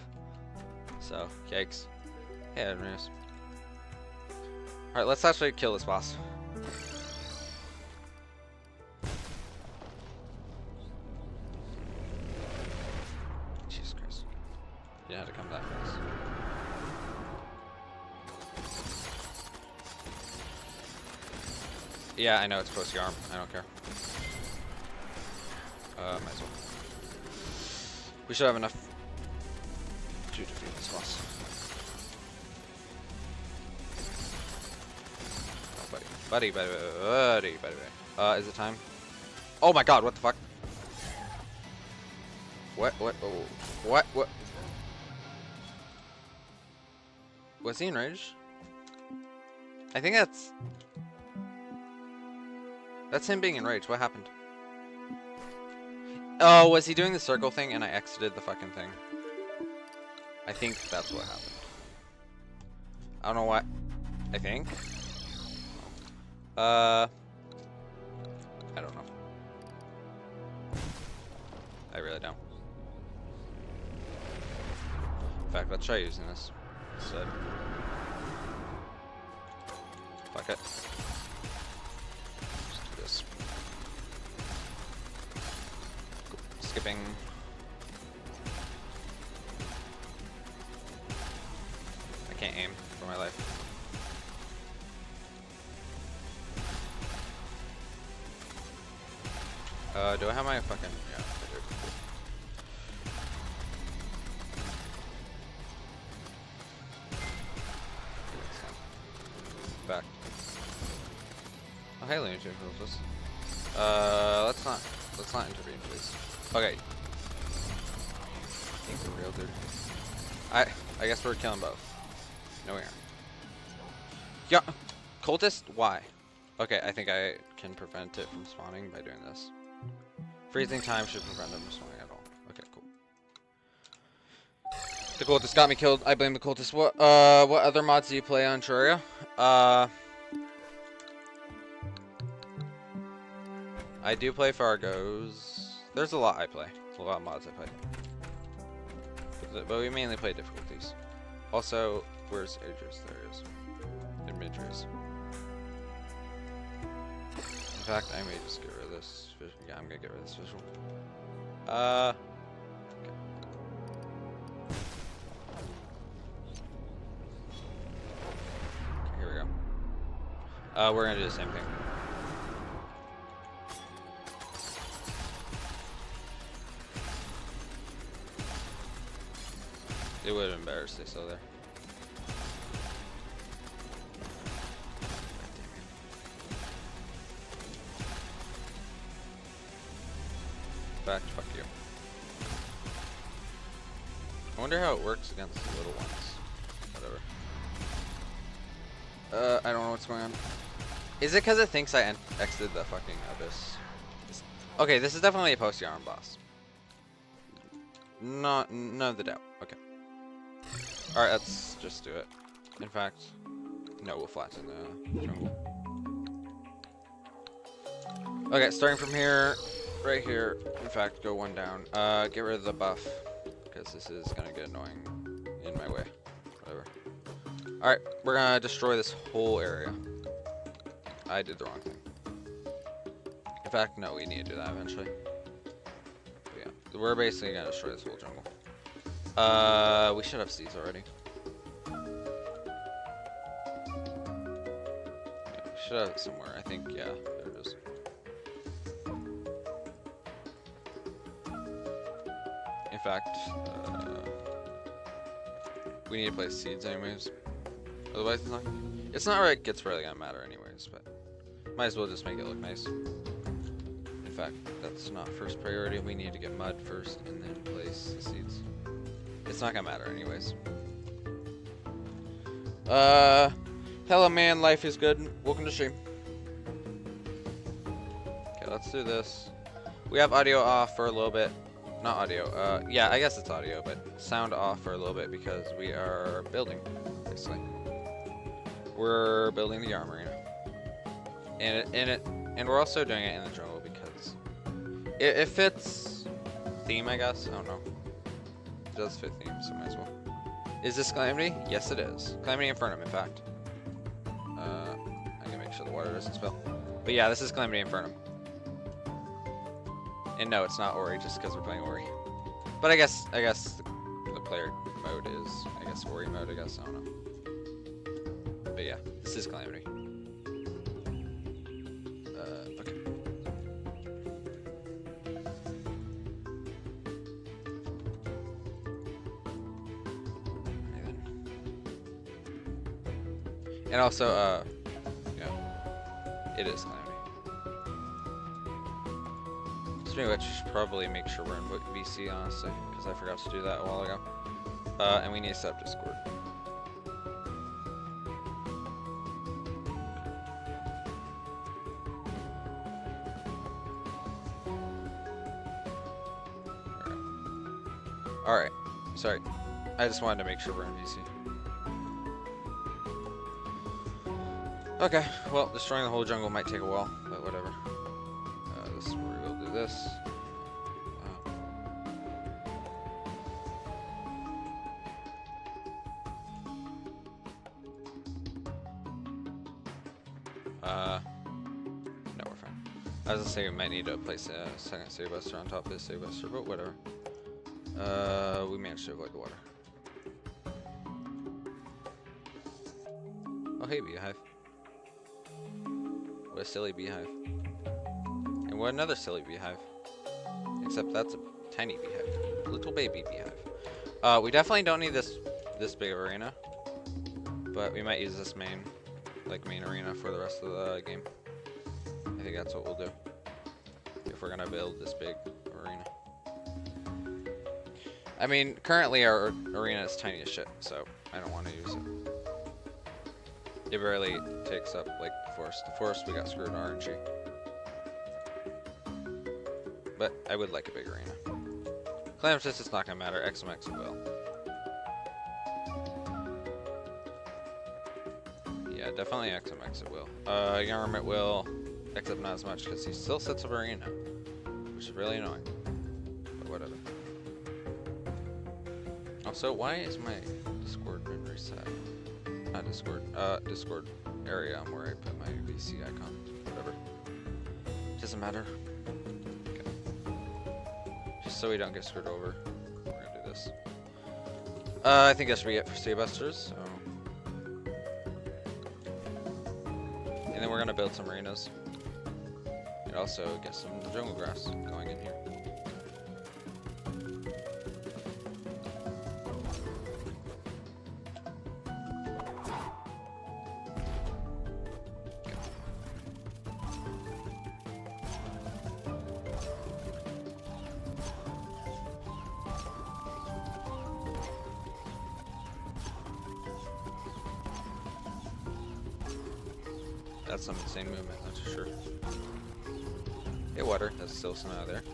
So, yikes. Hey, Admirals. Alright, let's actually kill this boss. Jesus Christ. You had to come that fast. Yeah, I know it's close to your arm. I don't care. Might as well. We should have enough to defeat this boss. Oh, buddy. Buddy. Is it time? Oh my god, what the fuck? What? Oh, what? Was he enraged? I think that's him being enraged. What happened? Oh, was he doing the circle thing and I exited the fucking thing? I think that's what happened. I don't know what. I think. I don't know. I really don't. In fact, let's try using this instead. Fuck it. Just do this. Skipping. I can't aim for my life. Do I have my fucking... Yeah, I do. Back. Oh, hey, Lunatic, who's this? Let's not intervene, please. Okay. Things are real, dude. I guess we're killing both. No, we aren't. Yeah, cultist? Why? Okay, I think I can prevent it from spawning by doing this. Freezing time should prevent them from spawning at all. Okay, cool. The cultist got me killed. I blame the cultist. What other mods do you play on Terraria? I do play Fargos. There's a lot I play. There's a lot of mods I play. But we mainly play difficulties. Also, where's Idris? There he is. Idris. In fact, I may just get rid of this visual. Yeah, I'm gonna get rid of this visual. Okay. Here we go. We're gonna do the same thing. It would have been better to stay still there. Fact, fuck you. I wonder how it works against the little ones. Whatever. I don't know what's going on. Is it because it thinks I exited the fucking abyss? Okay, this is definitely a post-yarn boss. None of the doubt. Okay. Alright, let's just do it. In fact, no, we'll flatten the jungle. Okay, starting from here, right here. In fact, go one down. Get rid of the buff, because this is gonna get annoying in my way. Whatever. Alright, we're gonna destroy this whole area. I did the wrong thing. In fact, no, we need to do that eventually. But yeah, we're basically gonna destroy this whole jungle. We should have seeds already. Yeah, we should have it somewhere. I think, yeah, there it is. In fact, we need to place seeds anyways. Otherwise, it's not like it's really gonna matter anyways, but might as well just make it look nice. In fact, that's not first priority. We need to get mud first and then place the seeds. It's not gonna matter anyways. Hello man, life is good. Welcome to stream. Okay, let's do this. We have audio off for a little bit. not audio. Yeah, I guess it's audio, but sound off for a little bit because we are building, basically. We're building the arm arena, and we're also doing it in the jungle because it fits theme, I guess. I don't know. It does fit theme, so might as well. Is this Calamity? Yes, it is. Calamity Infernum, in fact. I can make sure the water doesn't spill. But yeah, this is Calamity Infernum. And no, it's not Ori just because we're playing Ori. But I guess the player mode is, I guess, Ori mode, I guess. I don't know. But yeah, this is Calamity. Okay. And also, yeah, it is Calamity. Speaking of which, we should probably make sure we're in VC, honestly, because I forgot to do that a while ago. And we need to set up Discord. Alright, sorry. I just wanted to make sure we're in VC. Okay, well, destroying the whole jungle might take a while, but whatever. This is where we'll do this. No, we're fine. I was gonna say we might need to place a second save buster on top of this save buster, but whatever. We managed to avoid the water. Oh, hey, beehive. What a silly beehive. And what another silly beehive. Except that's a tiny beehive. Little baby beehive. We definitely don't need this big of arena. But we might use this main arena for the rest of the game. I think that's what we'll do. If we're gonna build this big arena. I mean, currently our arena is tiny as shit, so I don't want to use it. It barely takes up, like, the forest. The forest, we got screwed in RNG. But I would like a big arena. Calamitous, it's not gonna matter. XMX it will. Yeah, definitely XMX it will. Yarm it will, except not as much because he still sets up arena, which is really annoying. But whatever. Also, why is my Discord been reset? Not Discord. Discord area where I put my VC icon. Whatever. Doesn't matter. Okay. Just so we don't get screwed over, we're gonna do this. I think that should be it for Save Busters. So. And then we're gonna build some arenas. And also get some jungle grass going in here. That's some insane movement, that's for sure. Hey, water, that's still some out of there.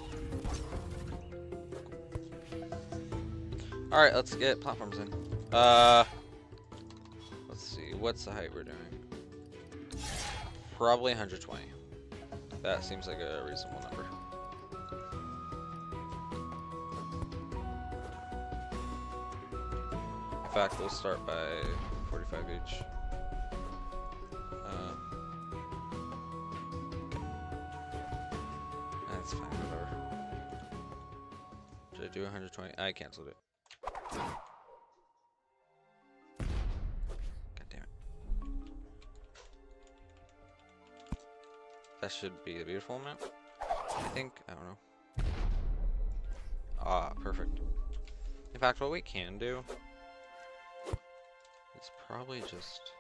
Alright, let's get platforms in. Let's see, what's the height we're doing? Probably 120. That seems like a reasonable number. In fact, we'll start by 45 each. That's fine, whatever. Should I do 120? I canceled it. God damn it. That should be a beautiful amount. I think. I don't know. Ah, perfect. In fact, what we can do is probably just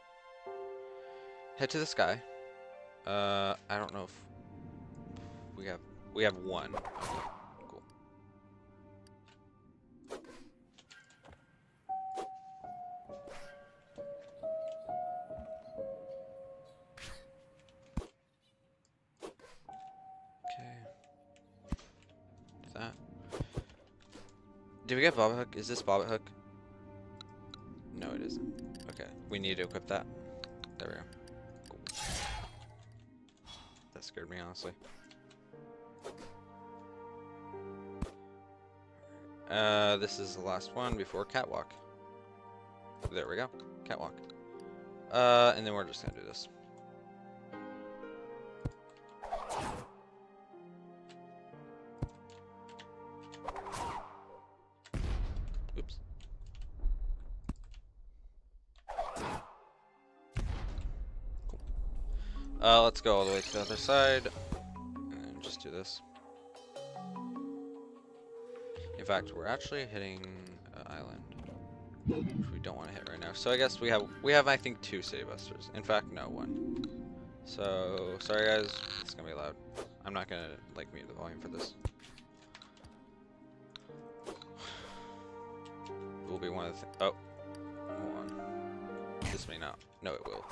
head to the sky. I don't know if we have one. Okay, cool. Okay. Do that. Did we get Bobbit Hook? Is this Bobbit Hook? No, it isn't. Okay, we need to equip that. There we go. Cool. That scared me, honestly. This is the last one before Catwalk. There we go. Catwalk. And then we're just gonna do this. Oops. Cool. Let's go all the way to the other side and just do this. In fact, we're actually hitting an island, which we don't want to hit right now. So I guess we have I think 2 City Busters. In fact, no, 1. So sorry guys, it's gonna be loud. I'm not gonna like mute the volume for this. It will be one of the oh, hold on. This may not. No, it will.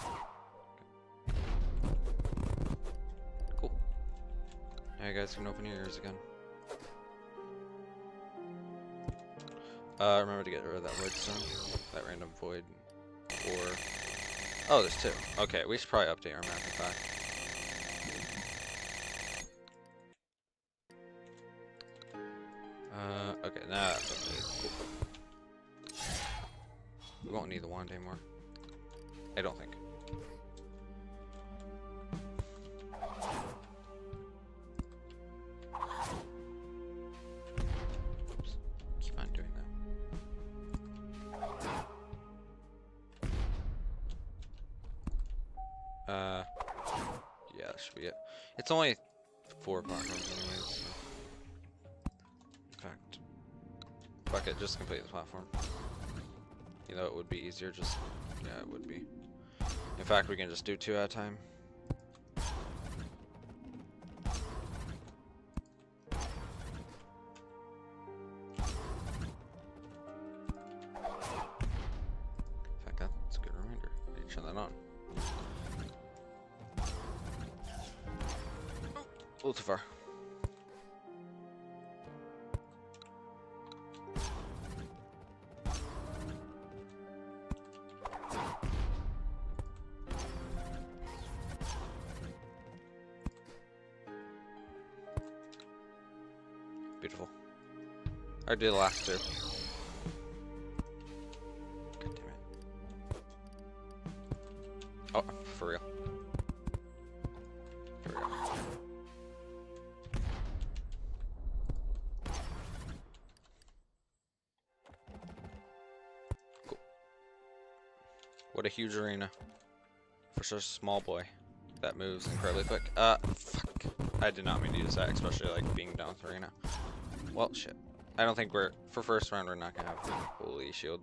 Okay. Cool. Now you guys can open your ears again. Remember to get rid of that redstone, that random void, or oh, there's 2. Okay, we should probably update our map in fact. Okay, now that's updated. Cool. We won't need the wand anymore. I don't think. Oops. Keep on doing that. Yeah, that should be it. It's only 4 platforms anyways, so. In fact, fuck it, just complete the platform. You know, it would be easier just, yeah, it would be. In fact, we can just do 2 at a time. In fact, that's a good reminder. I need to turn that on. A little too far. Beautiful. I did the last 2. God damn it. Oh, for real. Here we go. Cool. What a huge arena. For such a small boy. That moves incredibly quick. Fuck. I did not mean to use that, especially like being down with the arena. Well, shit. I don't think for first round we're not gonna have holy shield.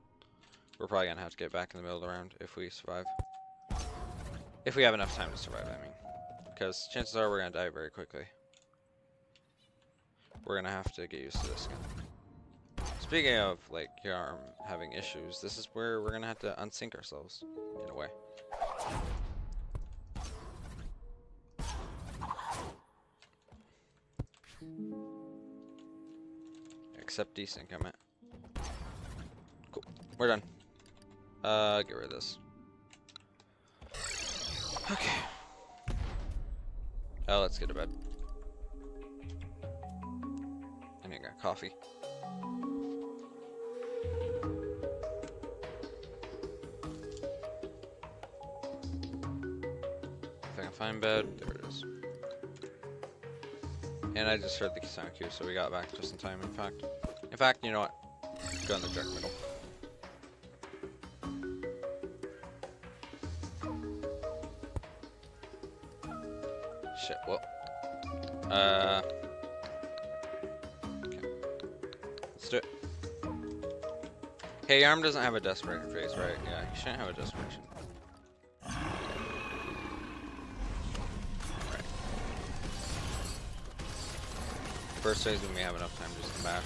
We're probably gonna have to get back in the middle of the round if we survive. If we have enough time to survive, I mean. Because chances are we're gonna die very quickly. We're gonna have to get used to this gun. Speaking of, like, your arm having issues, this is where we're gonna have to unsync ourselves, in a way. Except desync, I meant. Cool. We're done. Get rid of this. Okay. Let's get to bed. And I got coffee. If I can find bed, there it is. And I just heard the sound cue, so we got back just in time, in fact. In fact, you know what? Go in the direct middle. Shit, well. Okay. Let's do it. Hey, Arm doesn't have a desperation phase, right? Yeah, he shouldn't have a desperation. Right. First phase when we have enough time just to bash.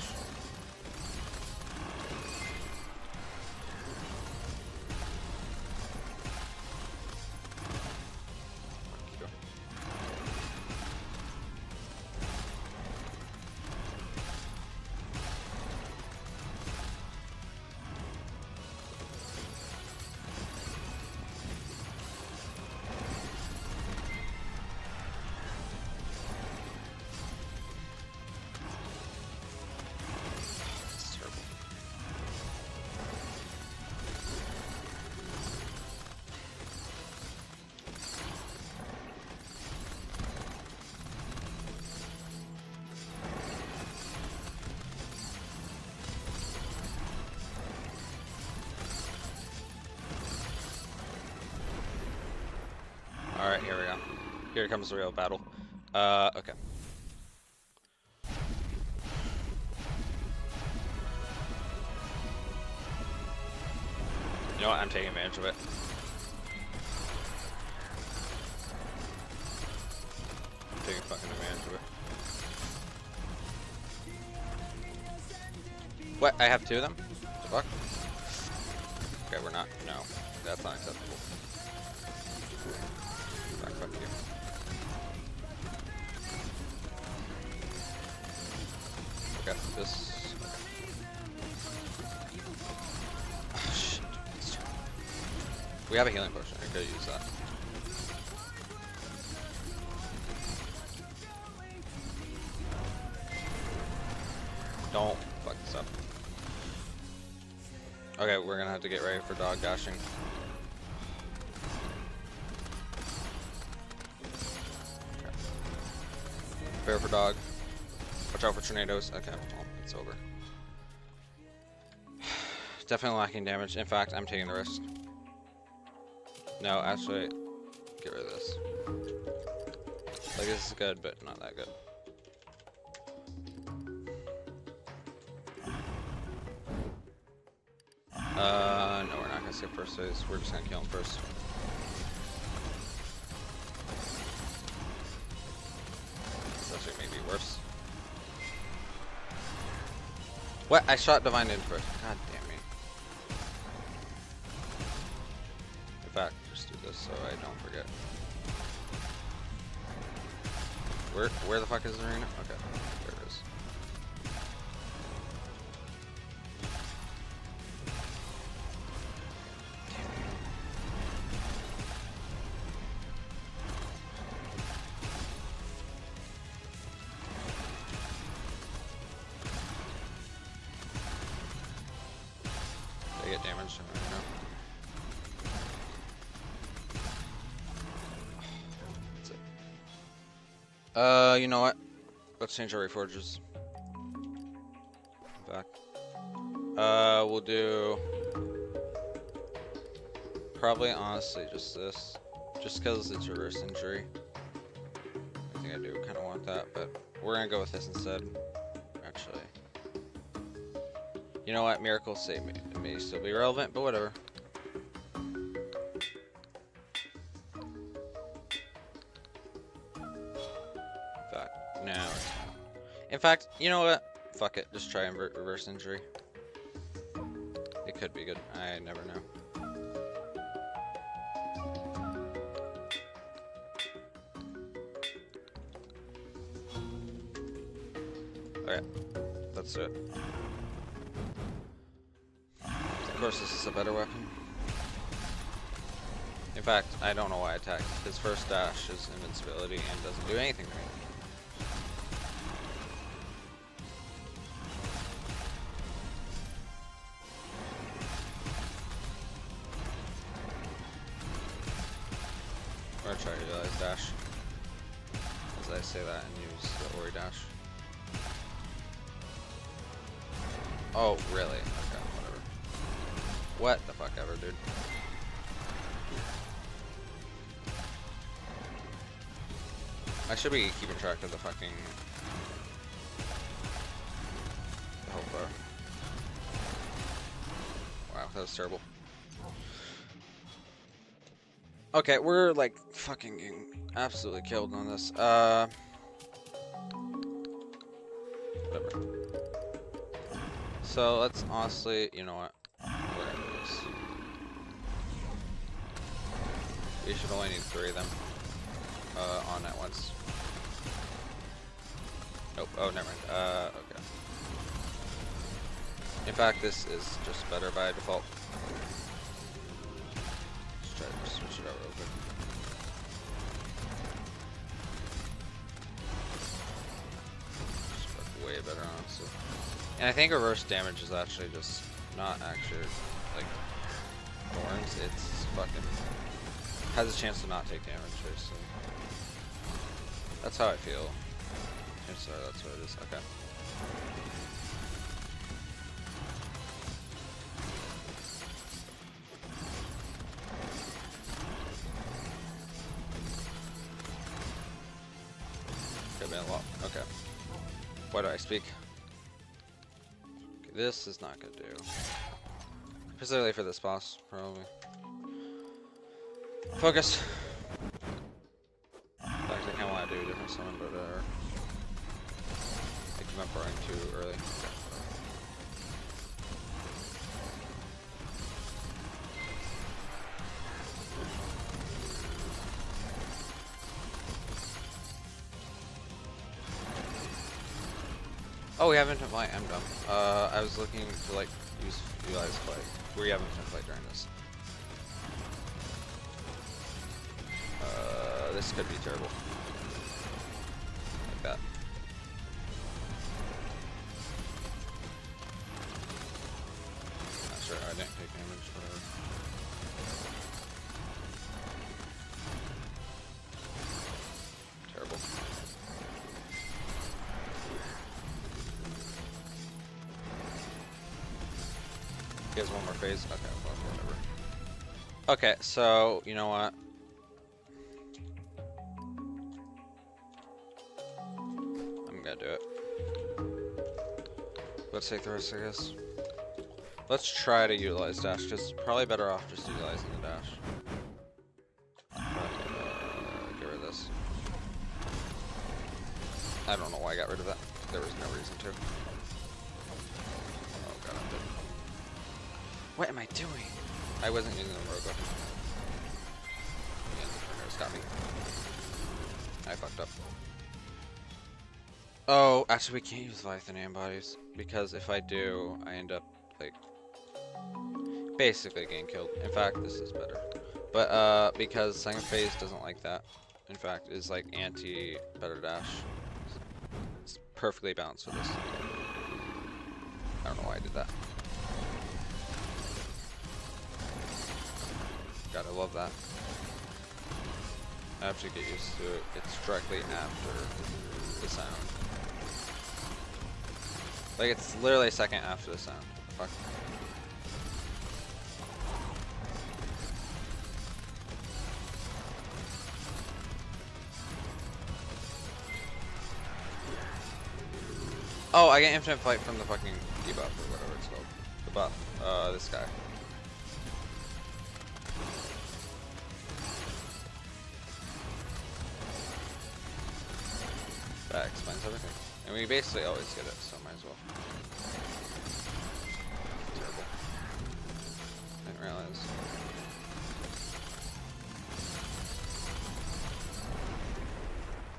Here comes the real battle. Okay. You know what? I'm taking advantage of it. I'm taking fucking advantage of it. What? I have two of them? The fuck? Okay, we're not. No. That's not acceptable. Fuck, fuck you. Okay, this. Okay. Oh, shit. We have a healing potion. I could use that. Don't fuck this up. Okay, we're gonna have to get ready for dog dashing. Okay. Prepare for dog. Watch out for tornadoes. Okay, well, it's over. Definitely lacking damage. In fact, I'm taking the risk. No, actually, get rid of this. Like, this is good, but not that good. No, we're not gonna skip first phase. We're just gonna kill him first. This actually may be worse. What? I shot Divine in first. God damn me. In fact, just do this so I don't forget. Where the fuck is the arena? Okay, there it is. They get damaged right now. That's it. You know what? Let's change our reforges. Back. We'll do probably honestly just this, just because it's reverse injury. I think I do kind of want that, but we're gonna go with this instead. Actually. You know what? Miracle Save may still be relevant, but whatever. In fact, you know what? Fuck it. Just try and reverse injury. It could be good. I never know. Okay. Let's do it. Of course, this is a better weapon. In fact, I don't know why I attacked. His first dash is invincibility and doesn't do anything to me. Or try to utilize dash. As I say that and use the Ori dash. Oh, really? Okay, whatever. What the fuck ever, dude. I should be keeping track of the fucking health bar. Wow, that was terrible. Okay, we're like fucking getting absolutely killed on this. Whatever. So let's honestly, you know what? We're gonna do this. We should only need 3 of them on at once. Nope. Oh, never mind. Okay. In fact, this is just better by default. Let's try to switch it out real quick. Just work way better, honestly. And I think reverse damage is actually just not actually like thorns. It's fucking has a chance to not take damage, basically. That's how I feel. I'm sorry, that's what it is. Okay. well, okay. Why do I speak? Okay, this is not gonna do. Specifically for this boss, probably. Focus. In fact, I kinda wanna do a different summon, but I keep on burning too early. Okay. Oh, we have infinite flight. I'm dumb. I was looking to like utilize flight. We have infinite flight during this. This could be terrible. Like that. Not sure. I didn't take damage. Whatever. Terrible. He has one more phase. Okay, well, whatever. Okay, so you know what? I'm gonna do it. Let's take the risk, I guess. Let's try to utilize dash, because probably better off just utilizing the dash. But, get rid of this. I don't know why I got rid of that. There was no reason to. Oh god, I'm dead. What am I doing? I wasn't using the Rogo. Yeah, the Tornado's got me. I fucked up. Oh, actually we can't use Leviathan antibodies, because if I do, I end up, like, basically getting killed. In fact, this is better. But, because second phase doesn't like that. In fact, is like anti-better dash. It's perfectly balanced with this. I don't know why I did that. God, I love that. I have to get used to it. It's directly after the sound. Like, it's literally a second after the sound. Fuck. Oh, I get infinite flight from the fucking debuff or whatever it's called. The buff. This guy. That explains everything. And we basically always get it, so might as well. Terrible. Didn't realize.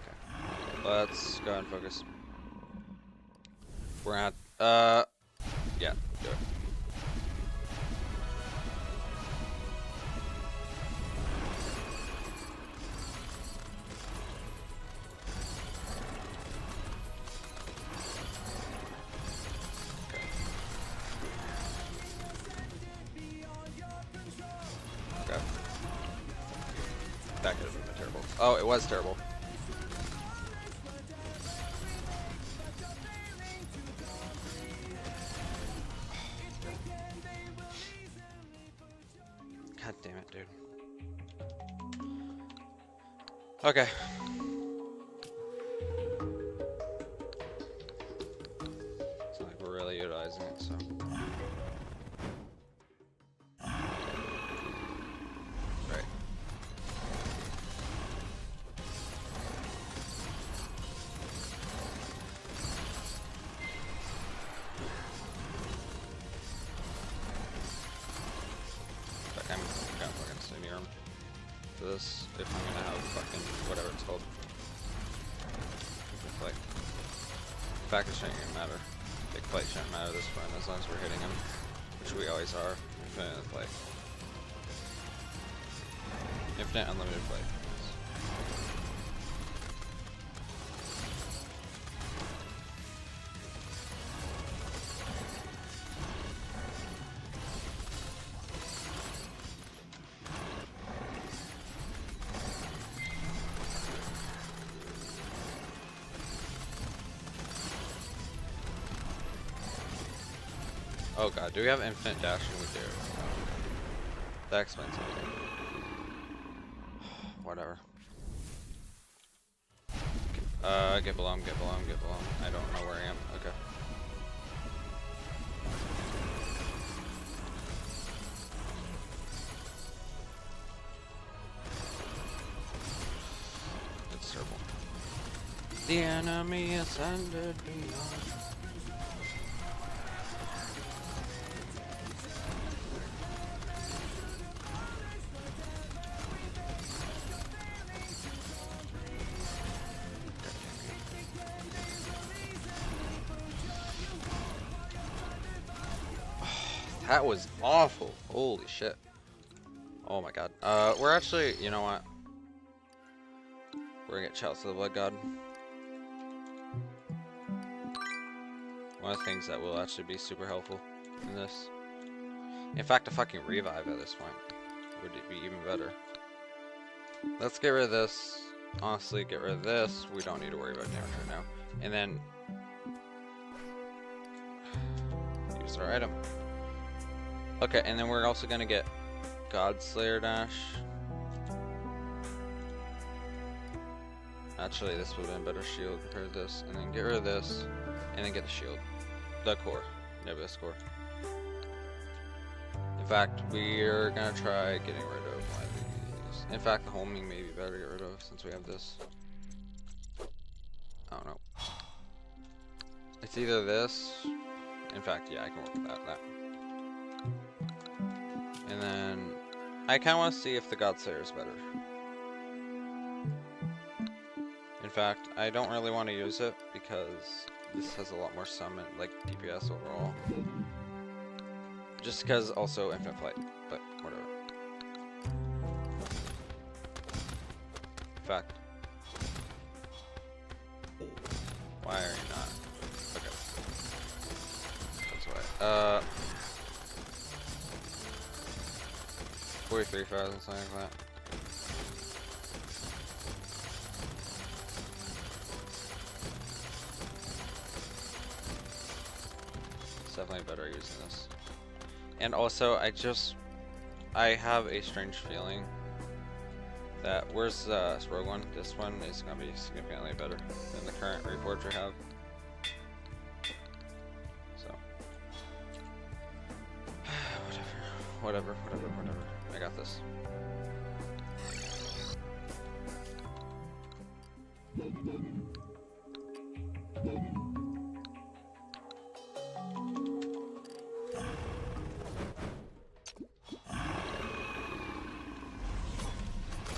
Okay. Let's go and focus. We're at, yeah, do it. Okay. That could have been terrible. Oh, it was terrible. God damn it, dude. Okay. It's not like we're really utilizing it, so. Right. I'm gonna fucking stay near him for this if I'm gonna have fucking whatever it's called. Like, fact is shouldn't even matter. Big fight shouldn't matter this point as long as we're hitting him, which we always are. Infinite play. Infinite unlimited play. Oh god, do we have infinite dash? We do. That explains everything. Whatever. Get below him, get below him, get below him. I don't know where I am. Okay. It's terrible. The enemy ascended beyond. That was awful. Holy shit. Oh my god. We're actually, you know what? We're gonna get shouts to the Blood God. One of the things that will actually be super helpful in this. In fact, a fucking revive at this point would be even better. Let's get rid of this. Honestly, get rid of this. We don't need to worry about damage right now. And then use our item. Okay, and then we're also gonna get Godslayer Dash. Actually, this would have been a better shield compared to this. And then get rid of this, and then get the shield. The core. Nebulous core. In fact, we're gonna try getting rid of one of these. In fact, the homing may be better to get rid of since we have this. I don't know. It's either this. In fact, yeah, I can work with that. And then I kind of want to see if the Godslayer is better. In fact, I don't really want to use it because this has a lot more summon, like DPS overall. Just because also infinite flight, but whatever. In fact, why are you not? Okay, that's why. 43,000, something like that. It's definitely better using this. And also, I have a strange feeling that, where's this rogue one? This one is going to be significantly better than the current Reforger have. So, whatever. I got this.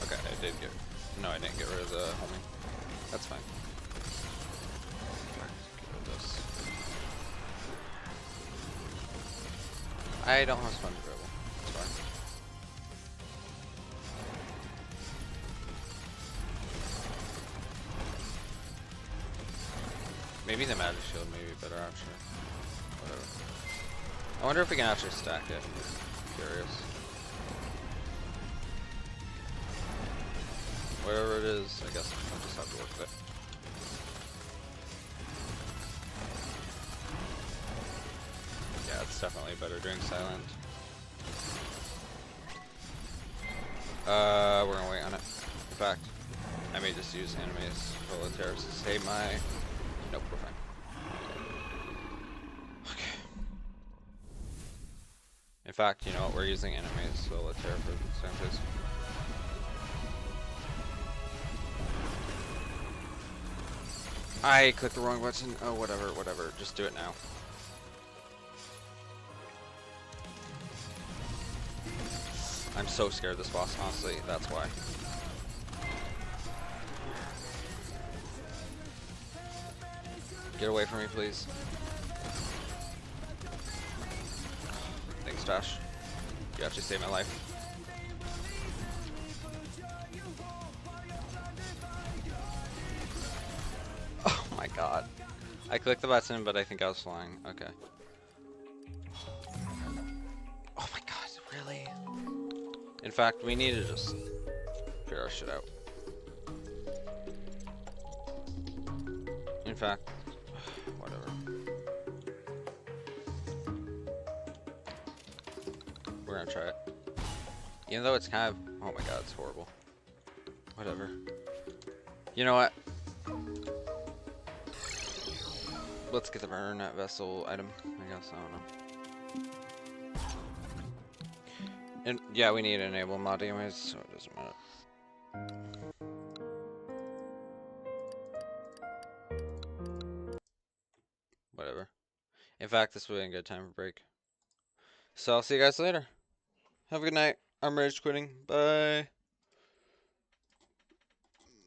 Okay, I didn't get rid of the homing. That's fine. Get rid of this. I don't have sponge dribble. It's fine. Maybe the magic shield may be better option. Whatever. I wonder if we can actually stack it. I'm curious. Whatever it is, I guess I'll just have to work with it. Yeah, it's definitely better during silent. We're gonna wait on it. In fact, I may just use enemies Volataires to save my. Nope, we're fine. Okay. In fact, you know what? We're using enemies Volataire for the same place. I clicked the wrong button. Oh, whatever. Just do it now. I'm so scared of this boss, honestly. That's why. Get away from me, please. Thanks, Josh. You actually saved my life. Oh my god. I clicked the button, but I think I was flying. Okay. Oh my god, really? In fact, we need to just figure our shit out. In fact, whatever. We're gonna try it. Even though it's kind of, oh my god, it's horrible. Whatever. You know what? let's get the Burnet Vessel item, I guess, I don't know. And yeah, we need to enable mod anyways, so it doesn't matter. Whatever. In fact, this would be a good time for break. So I'll see you guys later. Have a good night. I'm rage quitting. Bye.